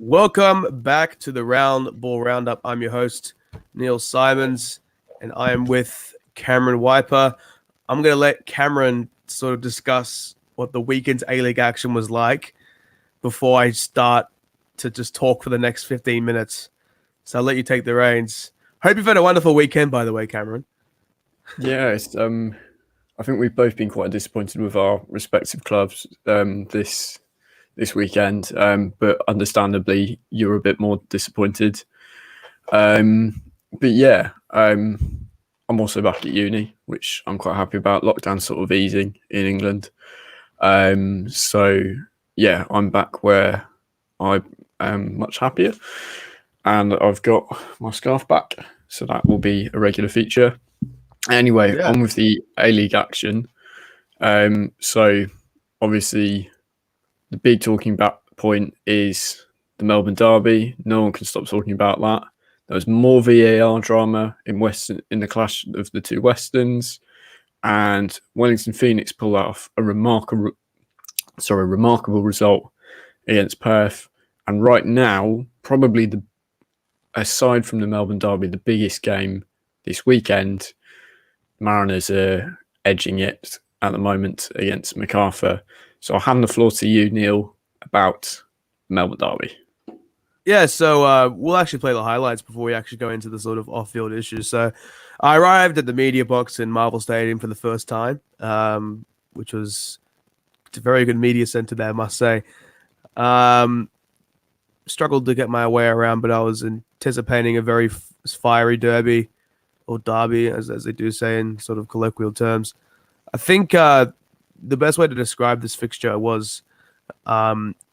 Welcome back to the Round Ball Roundup. I'm your host, Neil Simons, and I am with Cameron Wiper. I'm going to let Cameron sort of discuss what the weekend's A-League action was like before I start to just talk for the next 15 minutes. So I'll let you take the reins. Hope you've had a wonderful weekend, by the way, Cameron. Yeah, I think we've both been quite disappointed with our respective clubs this weekend, but understandably, you're a bit more disappointed. But yeah, I'm also back at uni, which I'm quite happy about. Lockdown sort of easing in England. So yeah, I'm back where I am much happier, and I've got my scarf back, so that will be a regular feature. Anyway, Yeah. on with the A-League action. So obviously the big talking about point is the Melbourne Derby. No one can stop talking about that. There was more VAR drama in the clash of the two Westerns, and Wellington Phoenix pulled off a remarkable result against Perth. And right now, probably aside from the Melbourne Derby, the biggest game this weekend. Mariners are edging it at the moment against MacArthur. So I'll hand the floor to you, Neil, about Melbourne Derby. Yeah, so we'll actually play the highlights before we actually go into the sort of off-field issues. So I arrived at the media box in Marvel Stadium for the first time, which was a very good media centre there, I must say. Struggled to get my way around, but I was anticipating a very fiery derby, or derby, as they do say in sort of colloquial terms. I think the best way to describe this fixture was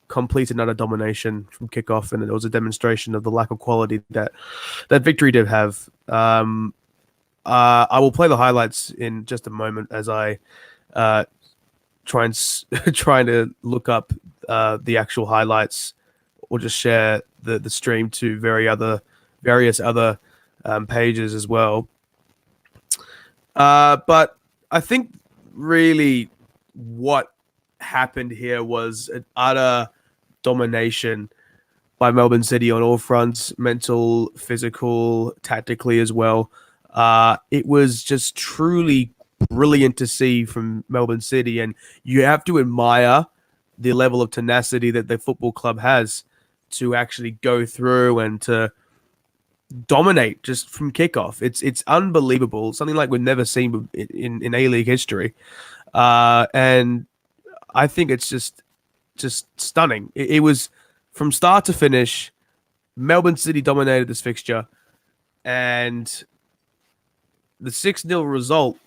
complete and utter domination from kickoff, and it was a demonstration of the lack of quality that Victory did have. I will play the highlights in just a moment as I trying to look up the actual highlights, or just share the stream to various other pages as well. But I think really what happened here was an utter domination by Melbourne City on all fronts, mental, physical, tactically as well. It was just truly brilliant to see from Melbourne City, and you have to admire the level of tenacity that the football club has to actually go through and to dominate just from kickoff. It's unbelievable, something like we've never seen in A-League history, and I think it's just stunning. It was from start to finish. Melbourne City dominated this fixture, and the 6-0 result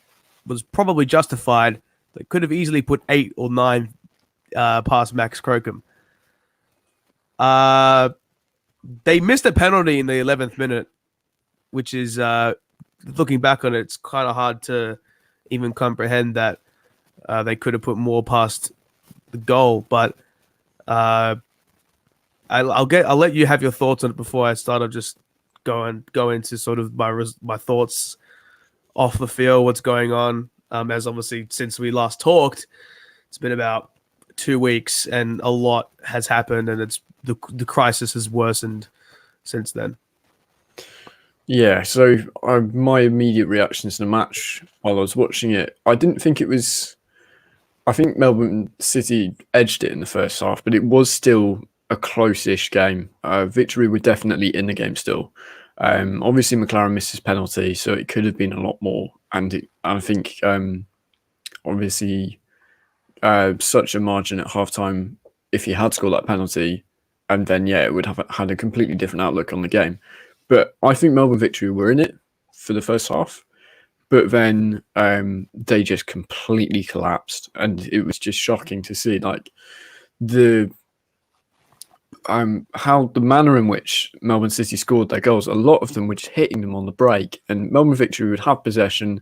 was probably justified. They could have easily put 8 or 9 past Max Crocombe. They missed a penalty in the 11th minute, which is, looking back on it, it's kind of hard to even comprehend that they could have put more past the goal. But I'll let you have your thoughts on it before I start. I'll just go into sort of my thoughts off the field, what's going on. As obviously since we last talked, it's been about 2 weeks and a lot has happened, and it's the crisis has worsened since then. Yeah, so my immediate reaction to the match while I was watching it, I didn't think it was. I think Melbourne City edged it in the first half, but it was still a close-ish game. Victory were definitely in the game still. Obviously, McLaren missed his penalty, so it could have been a lot more. And I think, obviously, such a margin at halftime, if he had scored that penalty, and then, yeah, it would have had a completely different outlook on the game. But I think Melbourne Victory were in it for the first half. But then they just completely collapsed, and it was just shocking to see, like, how the manner in which Melbourne City scored their goals. A lot of them were just hitting them on the break, and Melbourne Victory would have possession,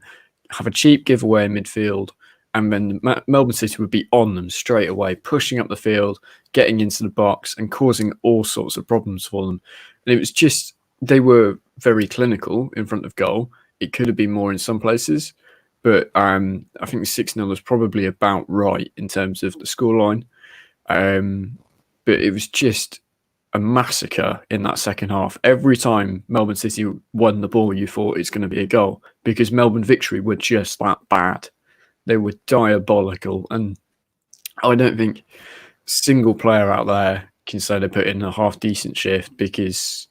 have a cheap giveaway in midfield, and then Melbourne City would be on them straight away, pushing up the field, getting into the box, and causing all sorts of problems for them. And it was just, they were very clinical in front of goal. It could have been more in some places, but I think 6-0 was probably about right in terms of the scoreline. But it was just a massacre in that second half. Every time Melbourne City won the ball, you thought it's going to be a goal because Melbourne Victory were just that bad. They were diabolical, and I don't think single player out there can say they put in a half decent shift because,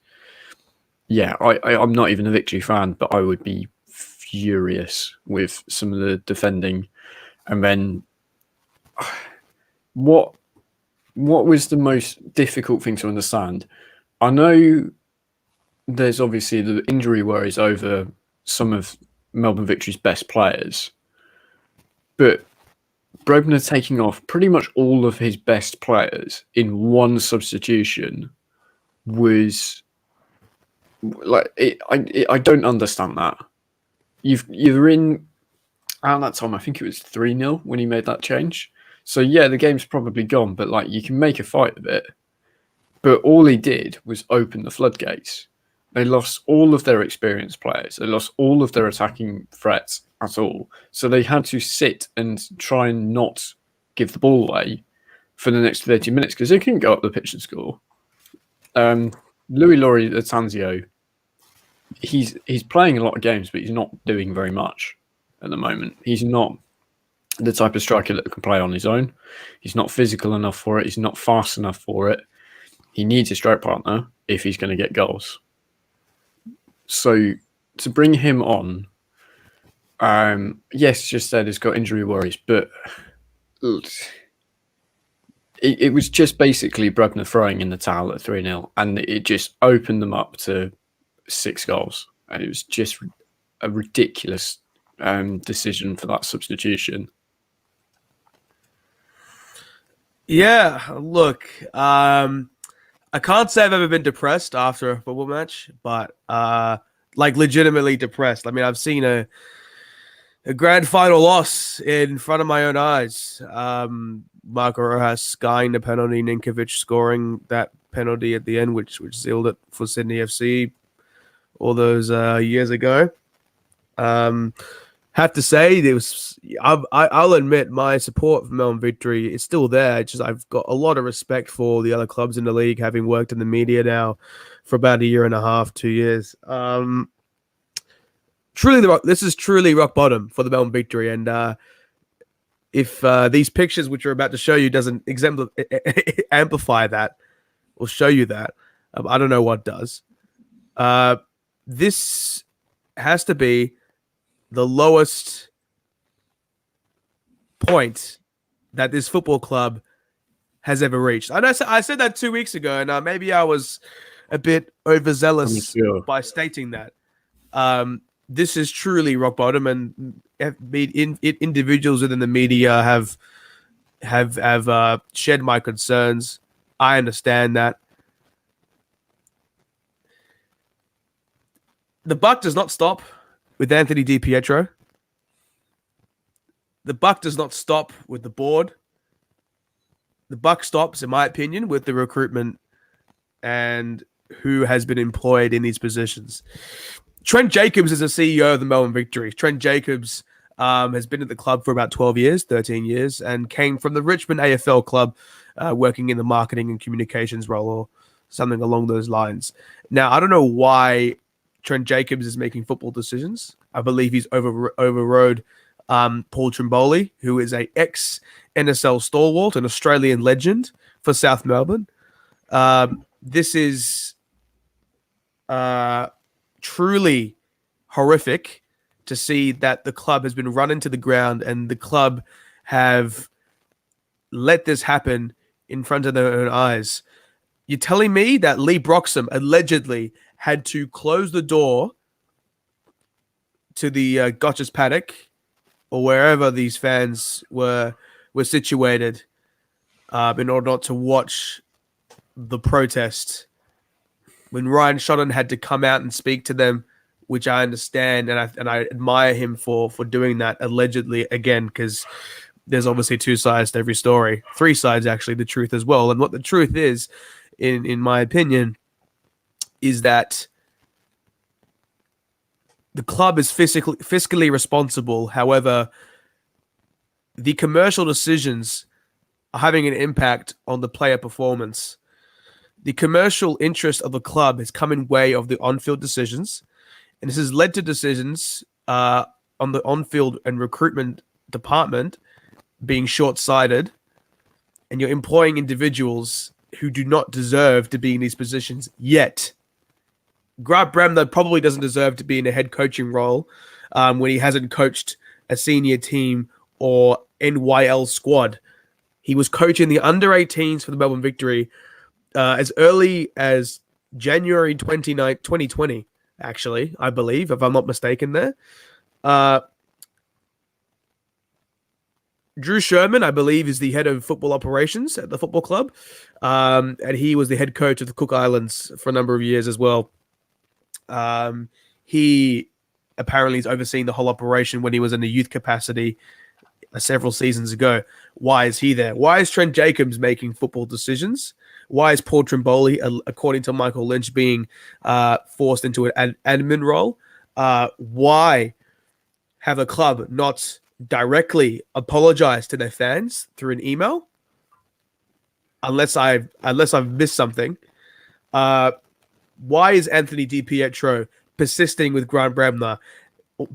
yeah, I'm not even a Victory fan, but I would be furious with some of the defending. And then what was the most difficult thing to understand? I know there's obviously the injury worries over some of Melbourne Victory's best players, but Brebner taking off pretty much all of his best players in one substitution was like I don't understand that. You're in at that time. I think it was 3-0 when he made that change. So yeah, the game's probably gone, but like you can make a fight of it. But all he did was open the floodgates. They lost all of their experienced players. They lost all of their attacking threats at all. So they had to sit and try and not give the ball away for the next 30 minutes because they couldn't go up the pitch and score. Louis Laurie Latanzio, he's playing a lot of games, but he's not doing very much at the moment. He's not the type of striker that can play on his own. He's not physical enough for it. He's not fast enough for it. He needs a stroke partner if he's going to get goals. So to bring him on, yes, just said he's got injury worries, but it was just basically Brebner throwing in the towel at 3-0, and it just opened them up to 6 goals. And it was just a ridiculous decision for that substitution. Yeah, look, I can't say I've ever been depressed after a football match, but like legitimately depressed. I mean, I've seen a grand final loss in front of my own eyes. Marco Rojas skying the penalty, Ninkovic scoring that penalty at the end, which sealed it for Sydney FC all those years ago. Have to say, I'll admit my support for Melbourne Victory is still there. It's just I've got a lot of respect for the other clubs in the league, having worked in the media now for about 1.5 years, 2 years. This is truly rock bottom for the Melbourne Victory, and if these pictures which we're about to show you doesn't amplify that or show you that, I don't know what does. This has to be the lowest point that this football club has ever reached. And I said that 2 weeks ago, and maybe I was a bit overzealous by stating that. This is truly rock bottom, and individuals within the media have shared my concerns. I understand that. The buck does not stop with Anthony Di Pietro. The buck does not stop with the board. The buck stops, in my opinion, with the recruitment and who has been employed in these positions. Trent Jacobs is the CEO of the Melbourne Victory. Trent Jacobs has been at the club for about 12 years, 13 years, and came from the Richmond AFL club, working in the marketing and communications role or something along those lines. Now, I don't know why Trent Jacobs is making football decisions. I believe he's overrode Paul Trimboli, who is a ex-NSL stalwart, an Australian legend for South Melbourne. This is truly horrific to see that the club has been run into the ground and the club have let this happen in front of their own eyes. You're telling me that Lee Broxham allegedly had to close the door to the Gotchas paddock or wherever these fans were situated in order not to watch the protest, when Ryan Shotton had to come out and speak to them, which I understand, and I admire him for doing that, allegedly, again, because there's obviously 2 sides to every story, 3 sides actually, the truth as well. And what the truth is, in my opinion, is that the club is fiscally responsible. However, the commercial decisions are having an impact on the player performance. The commercial interest of the club has come in way of the on-field decisions, and this has led to decisions on the on-field and recruitment department being short-sighted, and you're employing individuals who do not deserve to be in these positions yet. Grant Bremner probably doesn't deserve to be in a head coaching role when he hasn't coached a senior team or NYL squad. He was coaching the under-18s for the Melbourne Victory as early as January 2020, actually, I believe, if I'm not mistaken there. Drew Sherman, I believe, is the head of football operations at the football club. And he was the head coach of the Cook Islands for a number of years as well. He apparently is overseeing the whole operation when he was in a youth capacity several seasons ago. Why is he there? Why is Trent Jacobs making football decisions? Why is Paul Trimboli, according to Michael Lynch, being forced into an admin role? Why have a club not directly apologize to their fans through an email? Unless I've missed something. Why is Anthony DiPietro persisting with Grant Bremner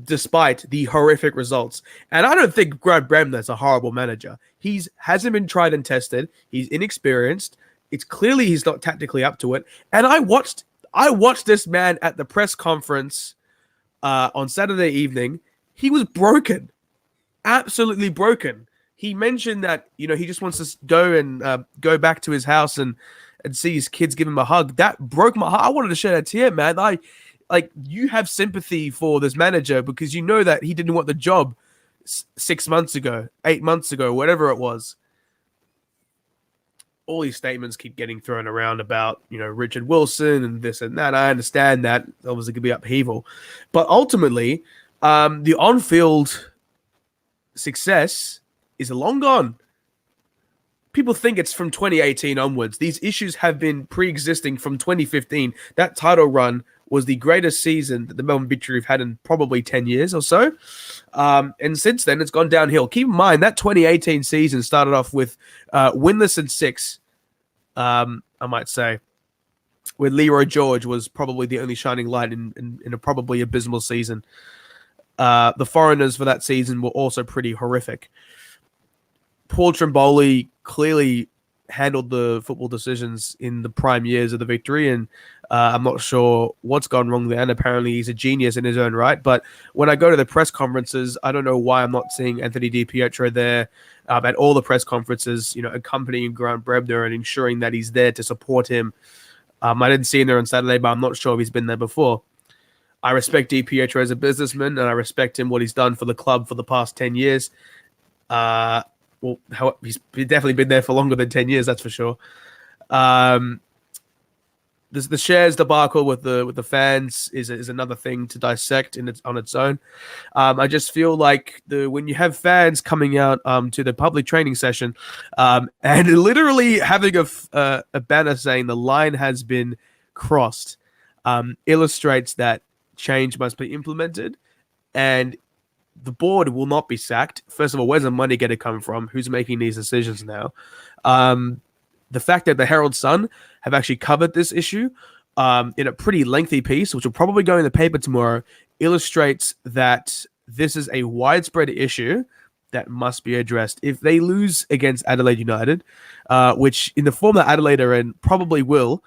despite the horrific results? And I don't think Grant Bremner is a horrible manager. He hasn't been tried and tested. He's inexperienced. It's clearly he's not tactically up to it. And I watched this man at the press conference on Saturday evening. He was broken. Absolutely broken. He mentioned that, he just wants to go back to his house and see his kids give him a hug. That broke my heart. I wanted to shed a tear, man. You have sympathy for this manager because you know that he didn't want the job 6 months ago, 8 months ago, whatever it was. All these statements keep getting thrown around about, Richard Wilson and this and that. I understand that obviously could be upheaval, but ultimately, the on-field success is long gone. People think it's from 2018 onwards. These issues have been pre-existing from 2015. That title run was the greatest season that the Melbourne Victory have had in probably 10 years or so. And since then, it's gone downhill. Keep in mind, that 2018 season started off with winless and 6, I might say, where Leroy George was probably the only shining light in a probably abysmal season. The foreigners for that season were also pretty horrific. Paul Trimboli clearly handled the football decisions in the prime years of the Victory, and I'm not sure what's gone wrong there, and apparently he's a genius in his own right. But when I go to the press conferences, I don't know why I'm not seeing Anthony DiPietro there at all the press conferences, accompanying Grant Bremner and ensuring that he's there to support him. I didn't see him there on Saturday, but I'm not sure if he's been there before. I respect DiPietro as a businessman, and I respect him what he's done for the club for the past 10 years. He's definitely been there for longer than 10 years, that's for sure. The shares debacle with the fans is another thing to dissect on its own. I just feel like when you have fans coming out to the public training session and literally having a banner saying the line has been crossed, illustrates that change must be implemented, and the board will not be sacked. First of all, where's the money going to come from? Who's making these decisions now? The fact that the Herald Sun have actually covered this issue in a pretty lengthy piece, which will probably go in the paper tomorrow, illustrates that this is a widespread issue that must be addressed. If they lose against Adelaide United, which in the form that Adelaide are in probably will,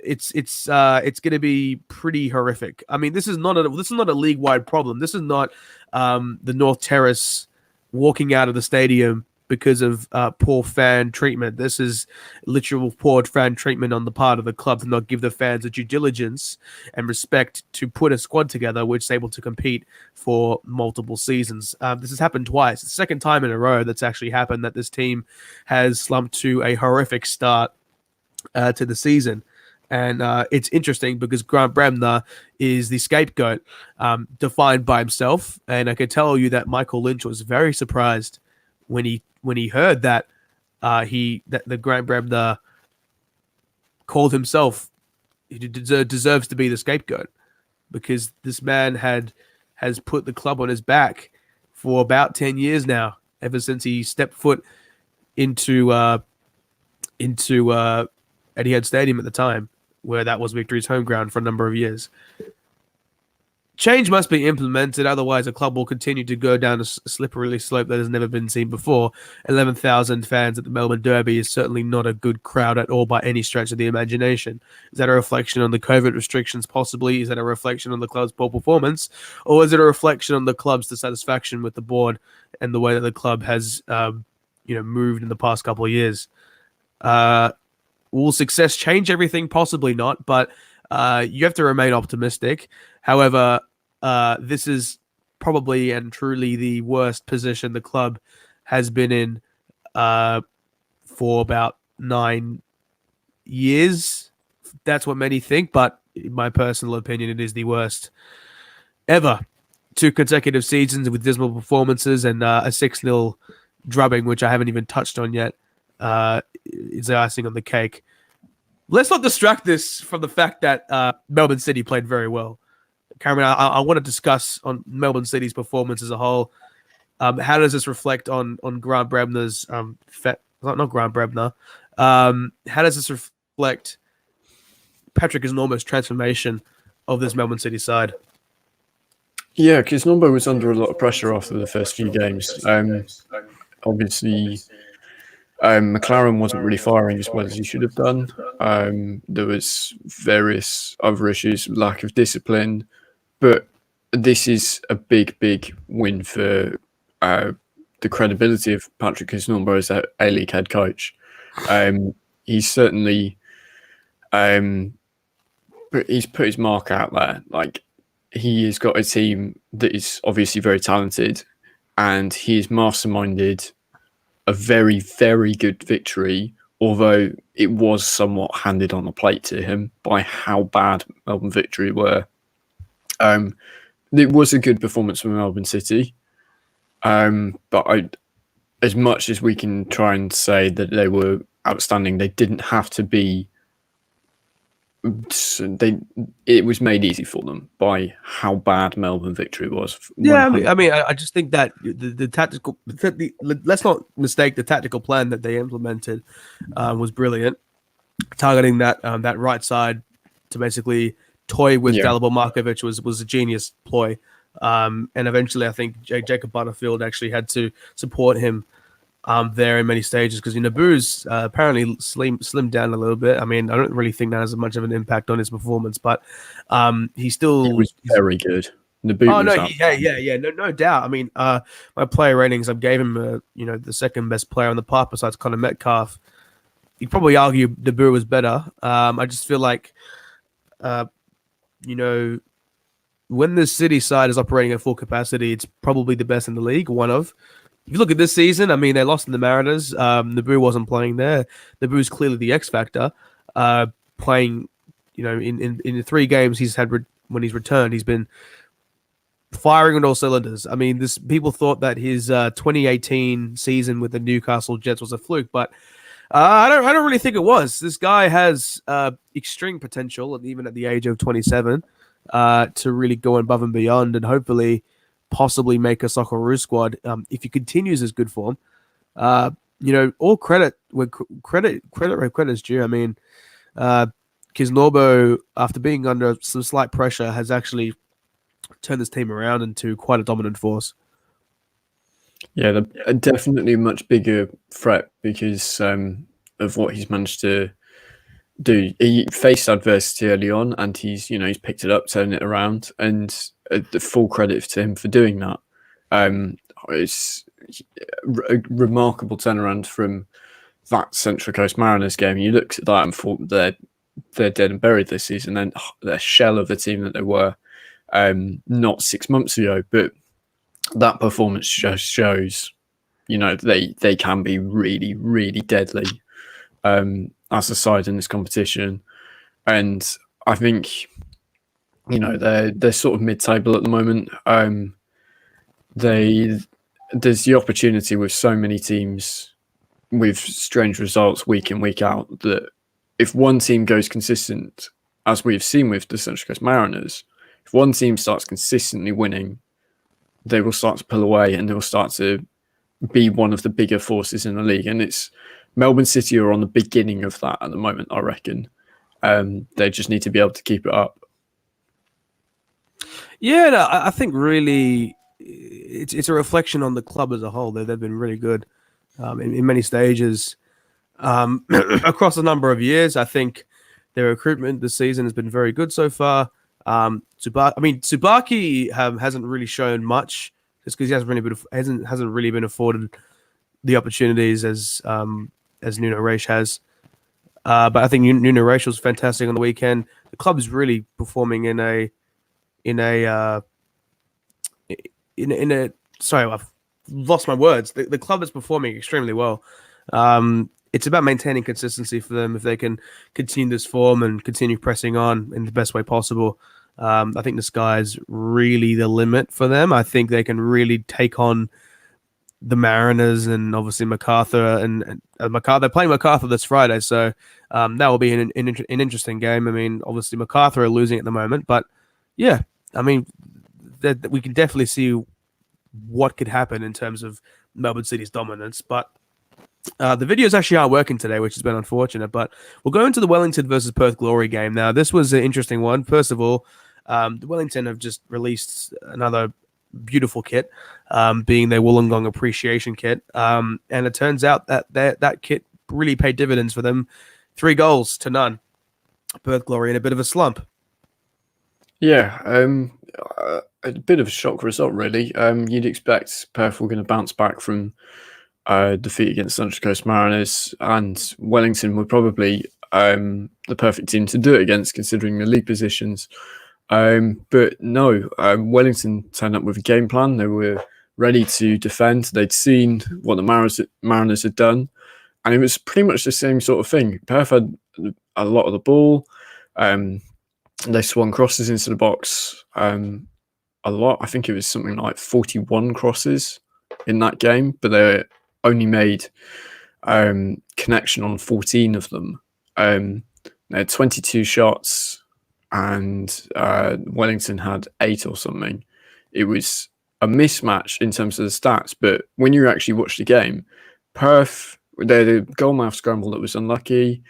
it's going to be pretty horrific. I mean, this is not a league-wide problem. This is not the North Terrace walking out of the stadium because of poor fan treatment. This is literal poor fan treatment on the part of the club to not give the fans the due diligence and respect to put a squad together which is able to compete for multiple seasons. This has happened twice. It's the second time in a row that's actually happened that this team has slumped to a horrific start to the season. And it's interesting because Grant Bremner is the scapegoat defined by himself. And I can tell you that Michael Lynch was very surprised when he heard that the Grant Bremner called himself, he deserves to be the scapegoat, because this man has put the club on his back for about 10 years now, ever since he stepped foot into into Etihad Stadium at the time, where that was Victory's home ground for a number of years. Change must be implemented, otherwise the club will continue to go down a slippery slope that has never been seen before. 11,000 fans at the Melbourne Derby is certainly not a good crowd at all by any stretch of the imagination. Is that a reflection on the COVID restrictions? Possibly. Is that a reflection on the club's poor performance? Or is it a reflection on the club's dissatisfaction with the board and the way that the club has moved in the past couple of years? Will success change everything? Possibly not, but you have to remain optimistic. However, this is probably and truly the worst position the club has been in for about 9 years. That's what many think, but in my personal opinion, it is the worst ever. 2 consecutive seasons with dismal performances and a 6-0 drubbing, which I haven't even touched on yet, is the icing on the cake. Let's not distract this from the fact that Melbourne City played very well. Cameron, I want to discuss on Melbourne City's performance as a whole. How does this reflect on Grant Brebner's not Grant Brebner? How does this reflect Patrick Kisnorbo's transformation of this Melbourne City side? Yeah, Kisnorbo was under a lot of pressure after the first few games. Obviously, McLaren wasn't really firing as well as he should have done. There was various other issues, lack of discipline, but this is a big, big win for the credibility of Patrick Kisnorbo as a A-League head coach. He's certainly he's put his mark out there. Like, he has got a team that is obviously very talented, and he has masterminded a very, very good victory, although it was somewhat handed on a plate to him by how bad Melbourne Victory were. It was a good performance from Melbourne City, but as much as we can try and say that they were outstanding, they didn't have to be. It was made easy for them by how bad Melbourne Victory was. Yeah, I just think that the tactical. Let's not mistake the tactical plan that they implemented was brilliant, targeting that right side to basically toy with Dalibor Markovic was a genius ploy, and eventually I think Jacob Butterfield actually had to support him there in many stages because Naboo's apparently slimmed down a little bit. I mean, I don't really think that has much of an impact on his performance, but he was very good. Naboo no doubt. I mean, my player ratings, I gave him the second best player on the park besides Connor Metcalf. You'd probably argue Naboo was better. I just feel like when the City side is operating at full capacity, it's probably the best in the league. If you look at this season, I mean, they lost in the Mariners. Naboo wasn't playing there. Naboo's clearly the X factor. Playing, in the 3 games he's had when he's returned, he's been firing on all cylinders. I mean, people thought that his 2018 season with the Newcastle Jets was a fluke, but I don't really think it was. This guy has extreme potential, and even at the age of 27, to really go above and beyond, and hopefully possibly make a Olyroos squad if he continues his good form. All credit where credit is due. I mean, Kisnorbo, after being under some slight pressure, has actually turned this team around into quite a dominant force. Yeah, they're definitely a much bigger threat because of what he's managed to do. He faced adversity early on, and he's picked it up, turned it around, and the full credit to him for doing that. It's a remarkable turnaround from that Central Coast Mariners game. You looked at that and thought they're dead and buried this season, and they're a shell of the team that they were not 6 months ago. But that performance just shows, they can be really, really deadly as a side in this competition. And I think, they're sort of mid-table at the moment. There's the opportunity with so many teams with strange results week in, week out, that if one team goes consistent, as we've seen with the Central Coast Mariners, if one team starts consistently winning, they will start to pull away and they will start to be one of the bigger forces in the league. And it's Melbourne City are on the beginning of that at the moment, I reckon. They just need to be able to keep it up. Yeah, no, I think really it's a reflection on the club as a whole. They've been really good in many stages across a number of years. I think their recruitment this season has been very good so far. Tsubaki hasn't really shown much just because he hasn't really been afforded the opportunities as Nuno Reis has. But I think Nuno Reis was fantastic on the weekend. The club is really performing in a uh, in a sorry, I've lost my words. The club is performing extremely well. It's about maintaining consistency for them. If they can continue this form and continue pressing on in the best way possible, I think the sky's really the limit for them. I think they can really take on the Mariners and obviously MacArthur and MacArthur. They're playing MacArthur this Friday, so that will be an interesting game. I mean, obviously MacArthur are losing at the moment, but yeah, I mean, we can definitely see what could happen in terms of Melbourne City's dominance. But the videos actually aren't working today, which has been unfortunate. But we'll go into the Wellington versus Perth Glory game now. This was an interesting one. First of all, the Wellington have just released another beautiful kit, being their Wollongong appreciation kit, and it turns out that kit really paid dividends for them. 3 goals to none. Perth Glory in a bit of a slump. Yeah, a bit of a shock result, really. You'd expect Perth were going to bounce back from defeat against Central Coast Mariners, and Wellington were probably the perfect team to do it against, considering the league positions. But no, Wellington turned up with a game plan. They were ready to defend. They'd seen what the Mariners had done, and it was pretty much the same sort of thing. Perth had a lot of the ball. They swung crosses into the box a lot. I think it was something like 41 crosses in that game, but they only made connection on 14 of them. They had 22 shots, and Wellington had 8 or something. It was a mismatch in terms of the stats, but when you actually watch the game, Perth, they had a goalmouth scramble that was unlucky,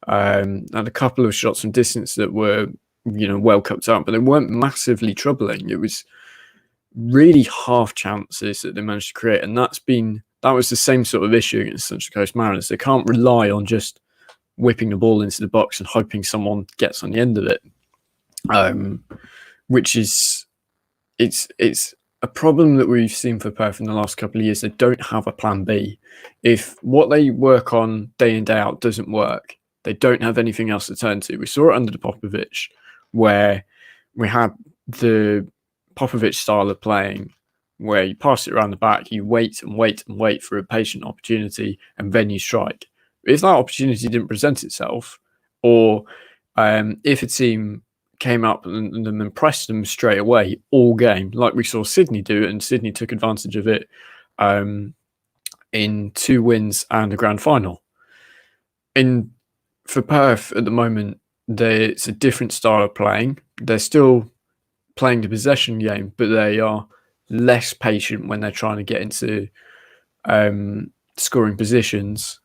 had a couple of shots from distance that were well kept up, but they weren't massively troubling. It was really half chances that they managed to create, and that was the same sort of issue against Central Coast Mariners. They can't rely on just whipping the ball into the box and hoping someone gets on the end of it, which is it's a problem that we've seen for Perth in the last couple of years. They don't have a plan B. If what they work on day in, day out doesn't work, they don't have anything else to turn to. We saw it under the Popovich, where we had the Popovich style of playing, where you pass it around the back, you wait and wait and wait for a patient opportunity, and then you strike. If that opportunity didn't present itself, or if a team came up and impressed them straight away all game, like we saw Sydney do, and Sydney took advantage of it in 2 wins and a grand final. For Perth at the moment, it's a different style of playing. They're still playing the possession game, but they are less patient when they're trying to get into scoring positions.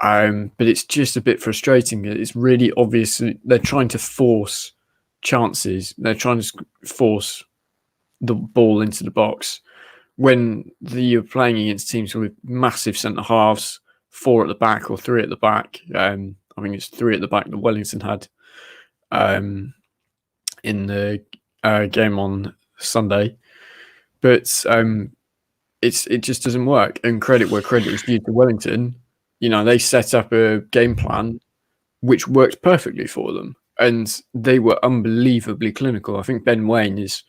But it's just a bit frustrating. It's really obvious they're trying to force chances. They're trying to force the ball into the box when you're playing against teams with massive centre halves, 4 at the back or 3 at the back. I think it's 3 at the back that Wellington had in the game on Sunday, but it just doesn't work. And credit where credit is due to Wellington. They set up a game plan which worked perfectly for them, and they were unbelievably clinical. I think Ben Waine is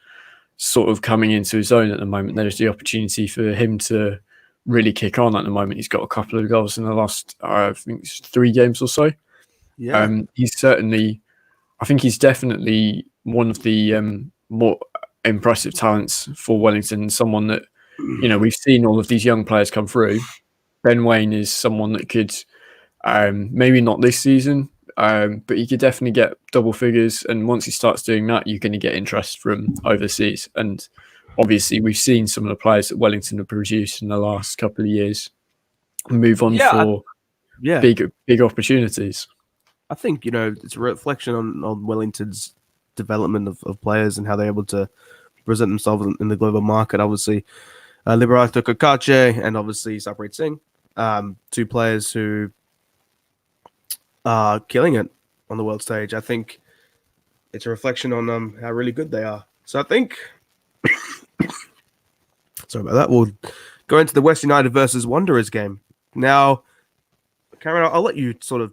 sort of coming into his own at the moment. There's the opportunity for him to really kick on at the moment. He's got a couple of goals in the last, I think it's 3 games or so. Yeah, I think he's definitely one of the more impressive talents for Wellington. Someone that, we've seen all of these young players come through. Ben Waine is someone that could, maybe not this season, but he could definitely get double figures. And once he starts doing that, you're going to get interest from overseas. And obviously, we've seen some of the players that Wellington have produced in the last couple of years move on Yeah, big opportunities. I think it's a reflection on Wellington's development of players and how they're able to present themselves in the global market. Obviously, Liberato Kokache and obviously Saprit Singh, two players who are killing it on the world stage. I think it's a reflection on how really good they are. So I think, sorry about that. We'll go into the West United versus Wanderers game now. Cameron, I'll let you sort of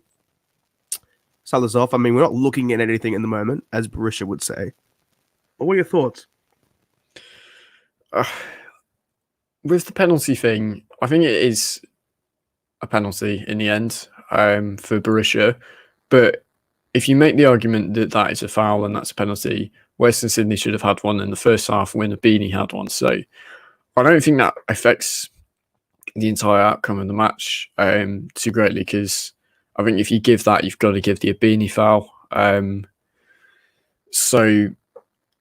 start this off. I mean, we're not looking at anything in the moment, as Barisha would say. But what are your thoughts? With the penalty thing, I think it is a penalty in the end for Barisha. But if you make the argument that that is a foul and that's a penalty, Western Sydney should have had one in the first half when Abini had one. So I don't think that affects the entire outcome of the match too greatly, because I think if you give that, you've got to give the Abini foul. So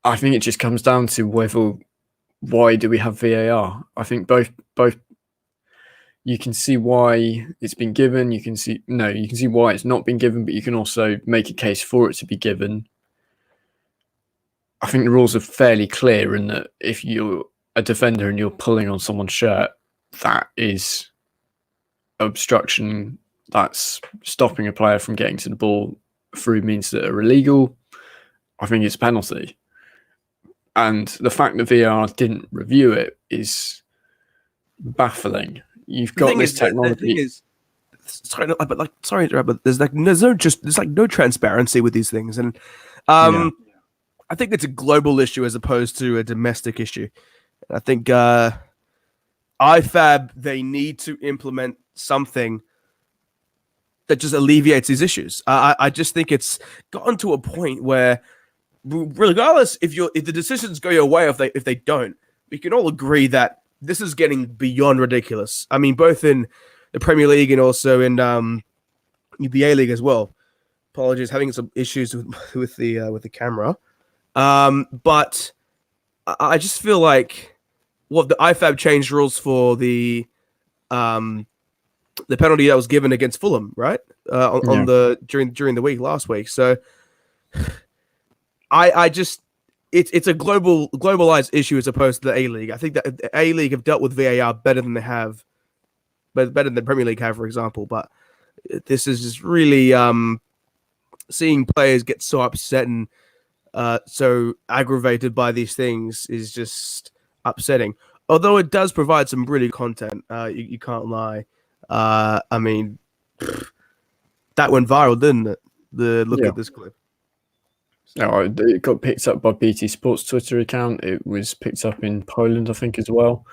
I think it just comes down to why do we have VAR? I think both you can see why it's been given. You can see why it's not been given, but you can also make a case for it to be given. I think the rules are fairly clear in that if you're a defender and you're pulling on someone's shirt, that is obstruction. That's stopping a player from getting to the ball through means that are illegal. I think it's a penalty. And the fact that VAR didn't review it is baffling. You've got this technology. Sorry to interrupt, but there's no transparency with these things, and Yeah. I think it's a global issue as opposed to a domestic issue. I think IFAB, they need to implement something that just alleviates these issues. I just think it's gotten to a point where, regardless if the decisions go your way, if they don't, we can all agree that this is getting beyond ridiculous. I mean, both in the Premier League and also in the A League as well. Apologies, having some issues with the camera. But I just feel like the IFAB changed rules for the penalty that was given against Fulham, right? During the week last week. So I just it's a globalized issue as opposed to the A League. I think that the A League have dealt with VAR better than better than the Premier League have, for example. But this is just really seeing players get so upset and so aggravated by these things is just upsetting. Although it does provide some really content, you can't lie. I mean, that went viral, didn't it? Look at this clip. No, it got picked up by BT Sports Twitter account. It was picked up in Poland, I think, as well.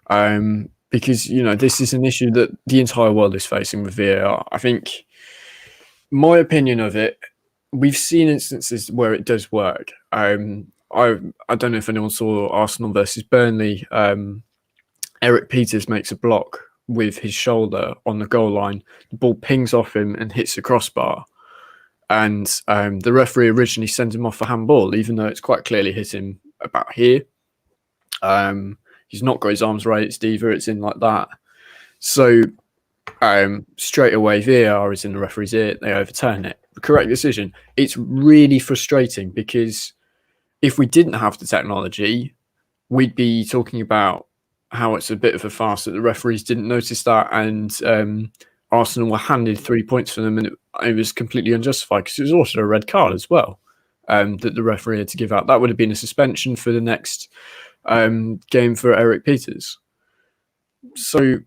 Because, this is an issue that the entire world is facing with VAR. I think my opinion of it, we've seen instances where it does work. I don't know if anyone saw Arsenal versus Burnley. Eric Peters makes a block with his shoulder on the goal line. The ball pings off him and hits the crossbar. And the referee originally sent him off for handball, even though it's quite clearly hit him about here. He's not got his arms raised either. It's in like that. So straight away, VAR is in the referee's ear. They overturn it. The correct decision. It's really frustrating because if we didn't have the technology, we'd be talking about how it's a bit of a farce that the referees didn't notice that, and Arsenal were handed 3 points for them, and it was completely unjustified because it was also a red card as well that the referee had to give out. That would have been a suspension for the next game for Eric Peters. So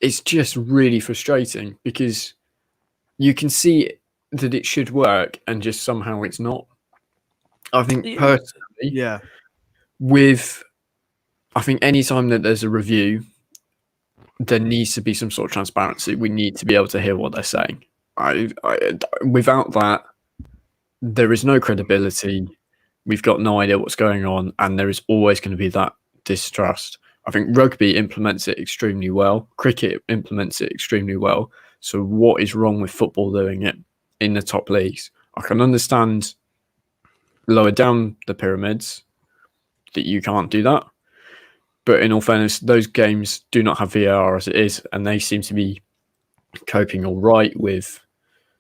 it's just really frustrating because you can see that it should work and just somehow it's not. I think personally, I think any time that there's a review, there needs to be some sort of transparency. We need to be able to hear what they're saying. Without that, there is no credibility. We've got no idea what's going on, and there is always going to be that distrust. I think rugby implements it extremely well. Cricket implements it extremely well. So what is wrong with football doing it in the top leagues? I can understand lower down the pyramids that you can't do that. But in all fairness, those games do not have VAR as it is, and they seem to be coping all right with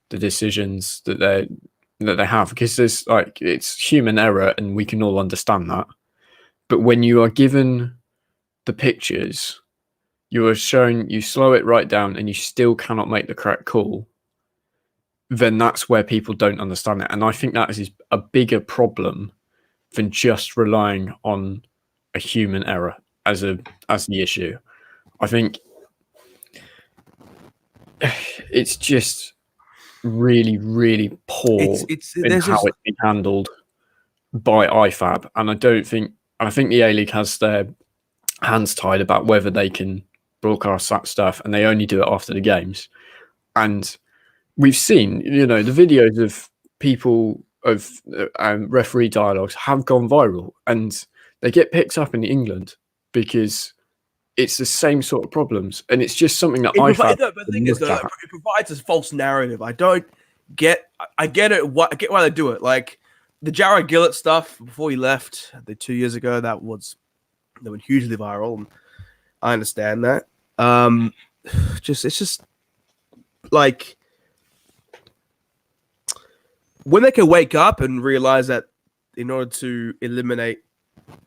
the decisions that they have, because there's like, it's human error and we can all understand that. But when you are given the pictures, you are shown, you slow it right down and you still cannot make the correct call, then that's where people don't understand it. And I think that is a bigger problem than just relying on a human error as the issue. I think it's just really, really poor in how it's been handled by IFAB, and I think the A League has their hands tied about whether they can broadcast that stuff, and they only do it after the games. And we've seen, the videos of people of referee dialogues have gone viral, and they get picked up in England because it's the same sort of problems, and it's just something that IFAB. But the thing is, though, it provides a false narrative. I get it. I get why they do it. Like the Jared Gillett stuff before he left, 2 years ago, that went hugely viral, and I understand that. It's just like when they can wake up and realize that in order to eliminate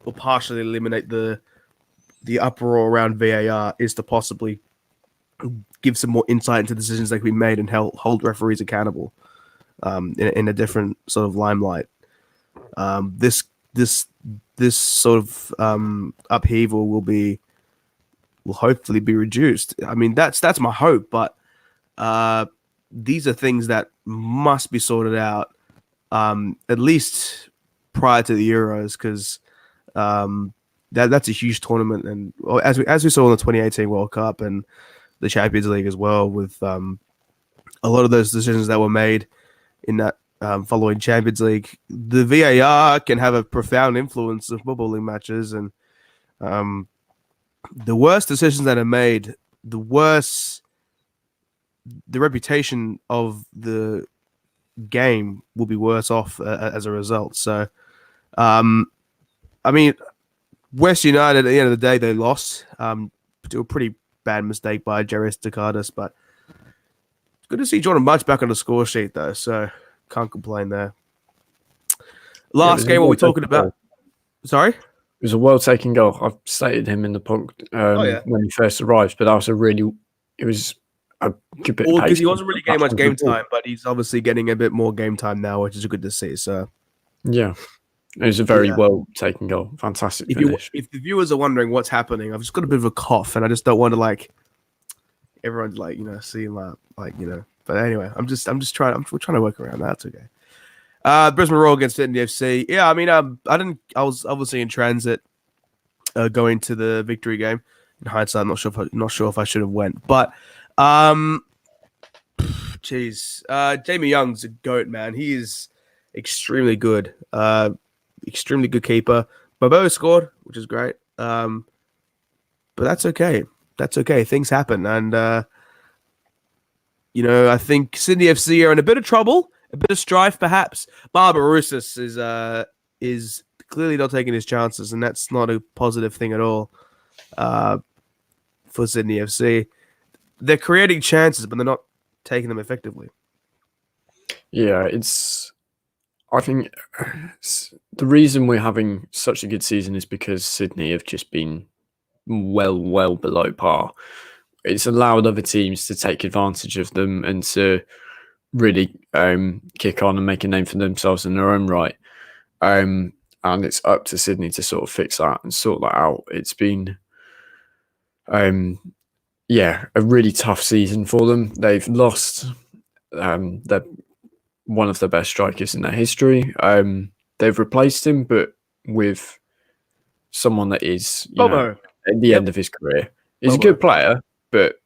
or partially eliminate the uproar around VAR is to possibly give some more insight into decisions that can be made and hold referees accountable in a different sort of limelight. This sort of upheaval will hopefully be reduced. I mean, that's my hope, but these are things that must be sorted out at least prior to the Euros, because that's a huge tournament, and as we saw in the 2018 World Cup and the Champions League as well, with a lot of those decisions that were made in that following Champions League, the VAR can have a profound influence of footballing matches, and the worse decisions that are made, the worse the reputation of the game will be worse off as a result. So, I mean, West United, at the end of the day, they lost to a pretty bad mistake by Jairus Takadas, but it's good to see Jordan Mudge back on the score sheet, though, so can't complain there. Last game, what we're talking about. Sorry? It was a well-taken goal. I've stated him in the pod when he first arrived, but it was a good bit. Because he wasn't really getting much game time, but he's obviously getting a bit more game time now, which is good to see. So, yeah. It was a very well taken goal. Fantastic finish. If the viewers are wondering what's happening, I've just got a bit of a cough, and I just don't want to everyone's seeing that, But anyway, we're trying to work around that. It's okay. Brisbane Roar against Sydney FC. Yeah, I mean, I was obviously in transit going to the Victory game. In hindsight, I'm not sure if I should have went, but Jamie Young's a goat, man. He is extremely good. Extremely good keeper. Bobo scored, which is great. But that's okay. That's okay. Things happen. And, I think Sydney FC are in a bit of trouble, a bit of strife, perhaps. Barbarousis is clearly not taking his chances, and that's not a positive thing at all for Sydney FC. They're creating chances, but they're not taking them effectively. Yeah, I think the reason we're having such a good season is because Sydney have just been well below par. It's allowed other teams to take advantage of them and to really kick on and make a name for themselves in their own right. And it's up to Sydney to sort of fix that and sort that out. It's been, a really tough season for them. They've lost one of the best strikers in their history. They've replaced him, but with someone that is at the end of his career. He's a good player, but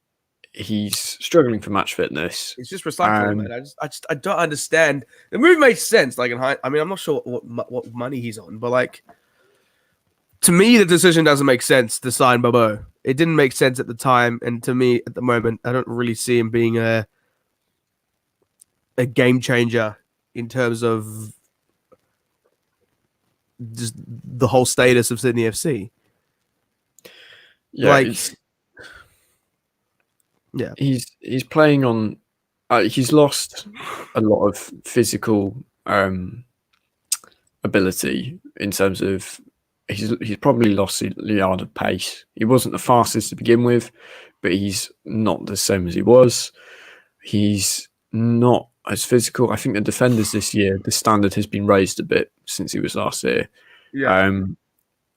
he's struggling for match fitness. It's just recycling, man. I don't understand. The move makes sense. I'm not sure what money he's on, but to me, the decision doesn't make sense to sign Bobo. It didn't make sense at the time, and to me, at the moment, I don't really see him being a game changer in terms of just the whole status of Sydney FC. Yeah, Like, it's yeah, he's playing on. He's lost a lot of physical ability in terms of he's probably lost a yard of pace. He wasn't the fastest to begin with, but he's not the same as he was. He's not as physical. I think the defenders this year, the standard has been raised a bit since he was last year. yeah, Um,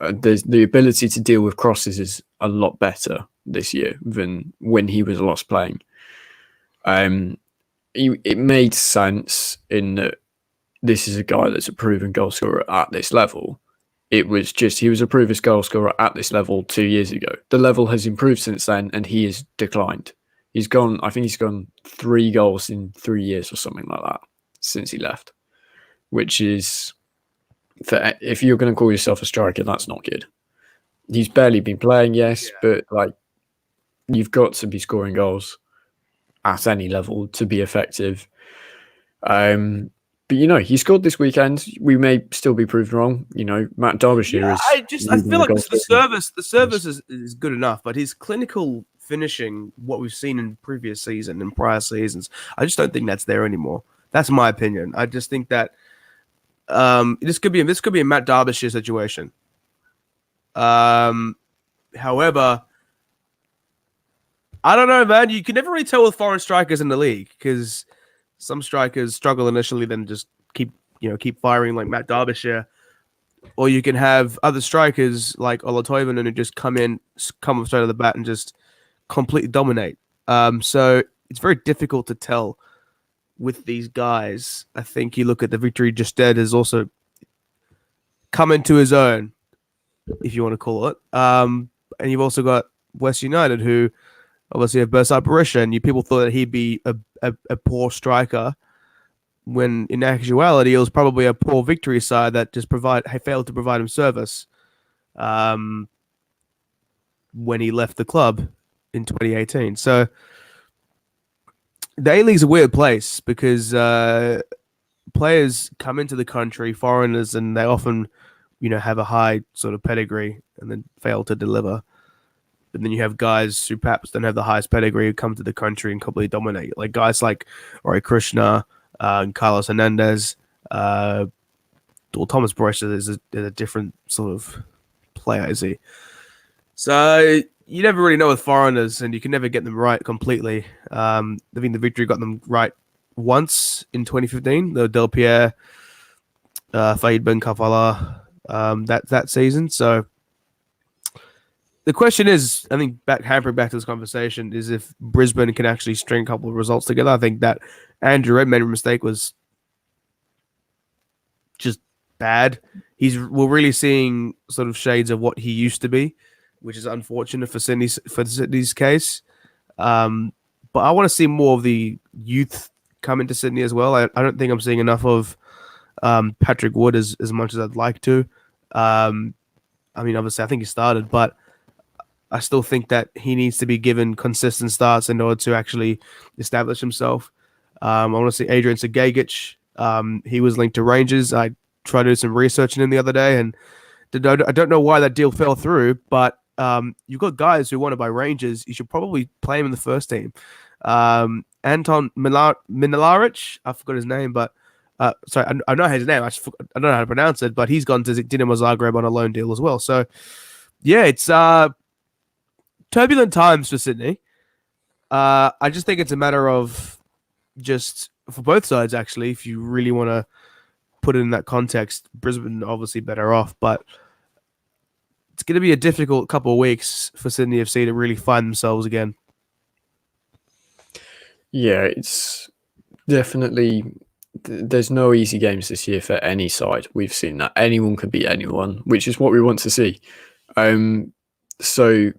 there's the ability to deal with crosses is a lot better this year than when he was last playing. Um, it made sense in that this is a guy that's a proven goal scorer at this level. It was just he was a proven goal scorer at this level 2 years ago. The level has improved since then, and he has declined. He's gone. I think he's gone 3 goals in 3 years or something like that since he left, which is if you're going to call yourself a striker, that's not good. He's barely been playing, yes, but like you've got to be scoring goals at any level to be effective. But he scored this weekend. We may still be proved wrong. Matt Derbyshire yeah. is I leading feel the like goal scoring. the service is good enough, but his clinical finishing, what we've seen in previous season and prior seasons, I just don't think that's there anymore. That's my opinion. I just think that this could be a Matt Derbyshire situation. However, I don't know, man. You can never really tell with foreign strikers in the league because some strikers struggle initially, then just keep firing like Matt Derbyshire, or you can have other strikers like Olyroos who just come up straight out of the bat and just completely dominate. So it's very difficult to tell with these guys. I think you look at the Victory just dead has also come into his own, if you want to call it. And you've also got West United, who obviously have burst apparition. People thought that he'd be a poor striker, when in actuality it was probably a poor Victory side that just failed to provide him service. When he left the club in 2018. So the A-League's a weird place because players come into the country, foreigners, and they often, have a high sort of pedigree and then fail to deliver. But then you have guys who perhaps don't have the highest pedigree who come to the country and completely dominate. Like guys like Roy Krishna and Carlos Hernandez. Well, Thomas Boris is a different sort of player, is he? So you never really know with foreigners, and you can never get them right completely. I think the Victory got them right once in 2015, the Del Pierre, Fahid Ben Kafala, that season. So the question is, I think hampering back to this conversation, is if Brisbane can actually string a couple of results together. I think that Andrew Redmayne's mistake was just bad. We're really seeing sort of shades of what he used to be, which is unfortunate for Sydney's case. But I want to see more of the youth come into Sydney as well. I don't think I'm seeing enough of Patrick Wood as much as I'd like to. Obviously, I think he started, but I still think that he needs to be given consistent starts in order to actually establish himself. I want to see Adrian Segagic. He was linked to Rangers. I tried to do some research on him the other day, and I don't know why that deal fell through, but you've got guys who want to buy Rangers. You should probably play him in the first team. Anton Minalaric, I forgot his name, but sorry, I know his name. I don't know how to pronounce it, but he's gone to Dinamo Zagreb on a loan deal as well. So, yeah, it's turbulent times for Sydney. I just think it's a matter of just for both sides, actually, if you really want to put it in that context. Brisbane obviously better off, but it's going to be a difficult couple of weeks for Sydney FC to really find themselves again. Yeah, it's definitely. There's no easy games this year for any side. We've seen that anyone can beat anyone, which is what we want to see. So,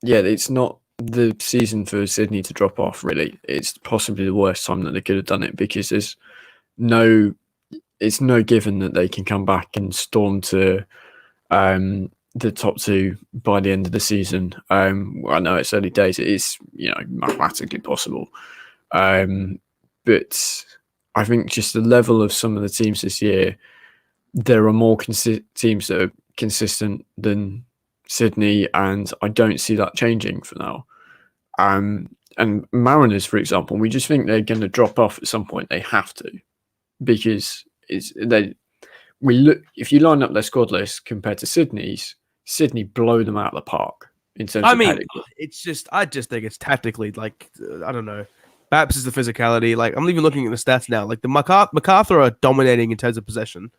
yeah, it's not the season for Sydney to drop off, really. It's possibly the worst time that they could have done it because it's no given that they can come back and storm to the top two by the end of the season. I know it's early days. It is, mathematically possible. But I think just the level of some of the teams this year, there are more teams that are consistent than Sydney, and I don't see that changing for now. And Mariners, for example, we just think they're going to drop off at some point. They have to, because if you line up their squad list compared to Sydney's, Sydney blow them out of the park in terms I of mean, pedigree. I just think it's tactically like I don't know. Perhaps it's the physicality. Like I'm even looking at the stats now. Like the MacArthur are dominating in terms of possession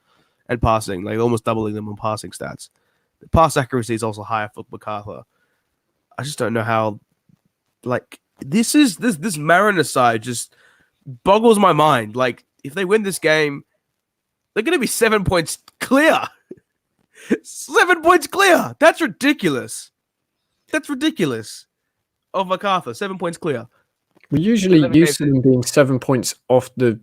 and passing, like almost doubling them on passing stats. The pass accuracy is also higher for MacArthur. I just don't know how. Like this Mariners side just boggles my mind. Like if they win this game, they're going to be 7 points clear. 7 points clear. That's ridiculous. That's ridiculous. Of MacArthur, 7 points clear. We're usually used to them being 7 points off the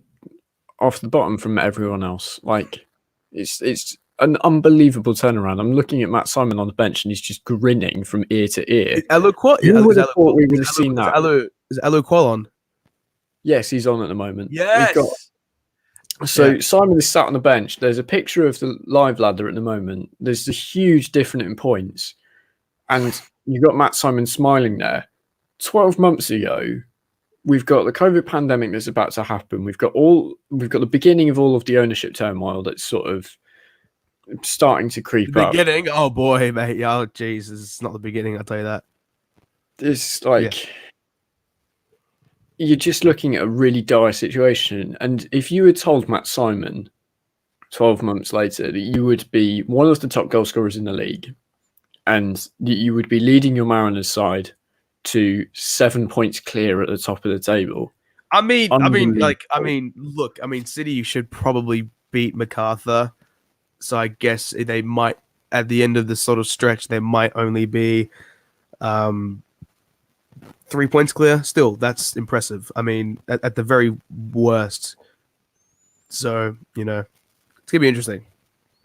bottom from everyone else. Like it's an unbelievable turnaround. I'm looking at Matt Simon on the bench and he's just grinning from ear to ear. Who would have thought we would have seen that? Is Alu Qual? Yes, he's on at the moment. Yes. Simon is sat on the bench. There's a picture of the live ladder at the moment. There's a huge difference in points. And you've got Matt Simon smiling there. 12 months ago, we've got the COVID pandemic that's about to happen. We've got the beginning of all of the ownership turmoil that's sort of starting to creep up. Beginning? Oh boy, mate. Oh Jesus, it's not the beginning, I'll tell you that. It's like you're just looking at a really dire situation. And if you had told Matt Simon 12 months later that you would be one of the top goal scorers in the league and that you would be leading your Mariners side to 7 points clear at the top of the table. Look, City should probably beat MacArthur. So I guess they might, at the end of this sort of stretch, they might only be 3 points clear. Still, that's impressive. I mean, at the very worst. So, it's going to be interesting.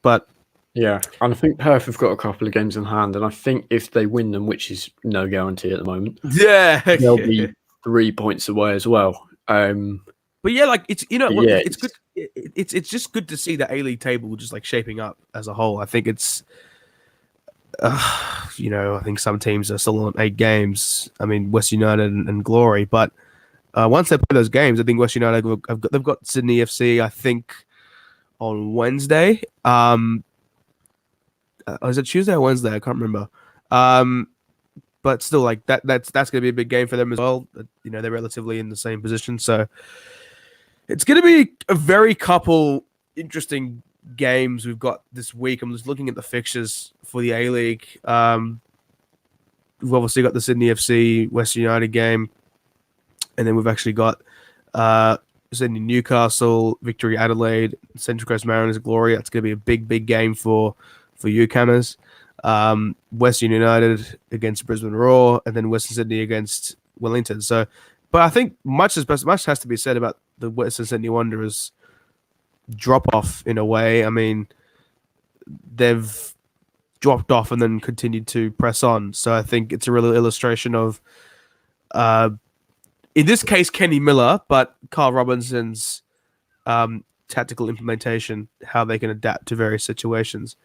But yeah, and I think Perth have got a couple of games in hand, and I think if they win them, which is no guarantee at the moment, they'll be 3 points away as well. But yeah, like it's it's good. It's just good to see the A-League table just like shaping up as a whole. I think it's, I think some teams are still on 8 games. I mean, West United and Glory, but once they play those games, I think West United they've got Sydney FC. I think on Wednesday. Is it Tuesday or Wednesday? I can't remember. But still, like that's going to be a big game for them as well. They're relatively in the same position, so it's going to be a very couple interesting games we've got this week. I'm just looking at the fixtures for the A-League. We've obviously got the Sydney FC West United game, and then we've actually got Sydney Newcastle, Victory Adelaide, Central Coast Mariners Glory. That's going to be a big game for UCammers. Western United against Brisbane Roar, and then Western Sydney against Wellington. So, but I think much has to be said about the Western Sydney Wanderers drop off in a way. I mean, they've dropped off and then continued to press on. So I think it's a real illustration of, in this case, Kenny Miller, but Carl Robinson's tactical implementation, how they can adapt to various situations.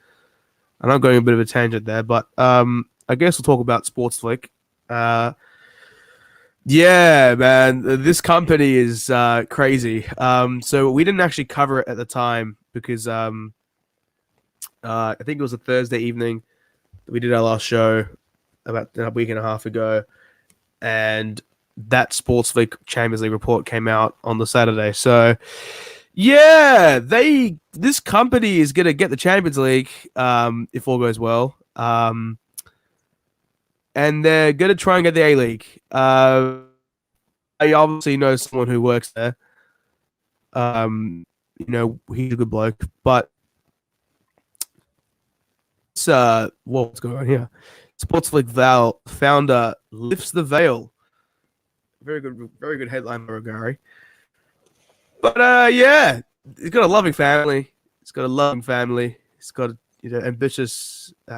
And I'm going a bit of a tangent there, but I guess we'll talk about Sportsflick. Yeah, man, this company is crazy. So we didn't actually cover it at the time because I think it was a Thursday evening that we did our last show about a week and a half ago, and that Sportsflick Champions League report came out on the Saturday. So yeah, this company is going to get the Champions League if all goes well. And they're going to try and get the A-League. I obviously know someone who works there. He's a good bloke. But it's, what's going on here? Sportsflick founder lifts the veil. Very good headline by Gary. But yeah, he's got a loving family. He's got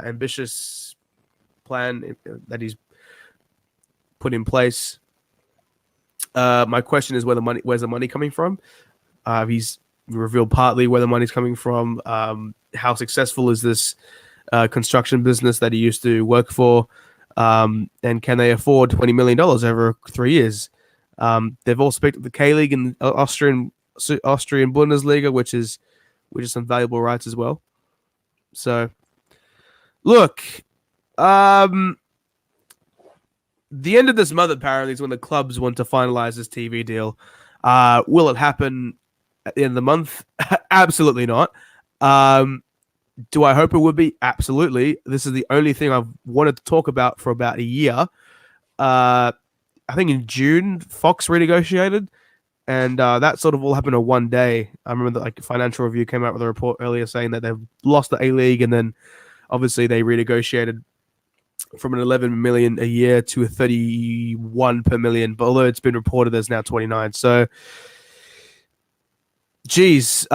ambitious plan that he's put in place. My question is where's the money coming from? He's revealed partly where the money's coming from. How successful is this construction business that he used to work for, and can they afford $20 million over 3 years? They've also picked up the K League and Austrian Bundesliga, which is some valuable rights as well. So, look, the end of this month apparently is when the clubs want to finalize this TV deal. Will it happen at the end of the month? Absolutely not. Do I hope it would be? Absolutely. This is the only thing I've wanted to talk about for about a year. I think in June, Fox renegotiated, and that sort of all happened in one day. I remember that Financial Review came out with a report earlier saying that they've lost the A-League, and then obviously they renegotiated from an 11 million a year to a 31 per million, but although it's been reported there's now 29. So, geez,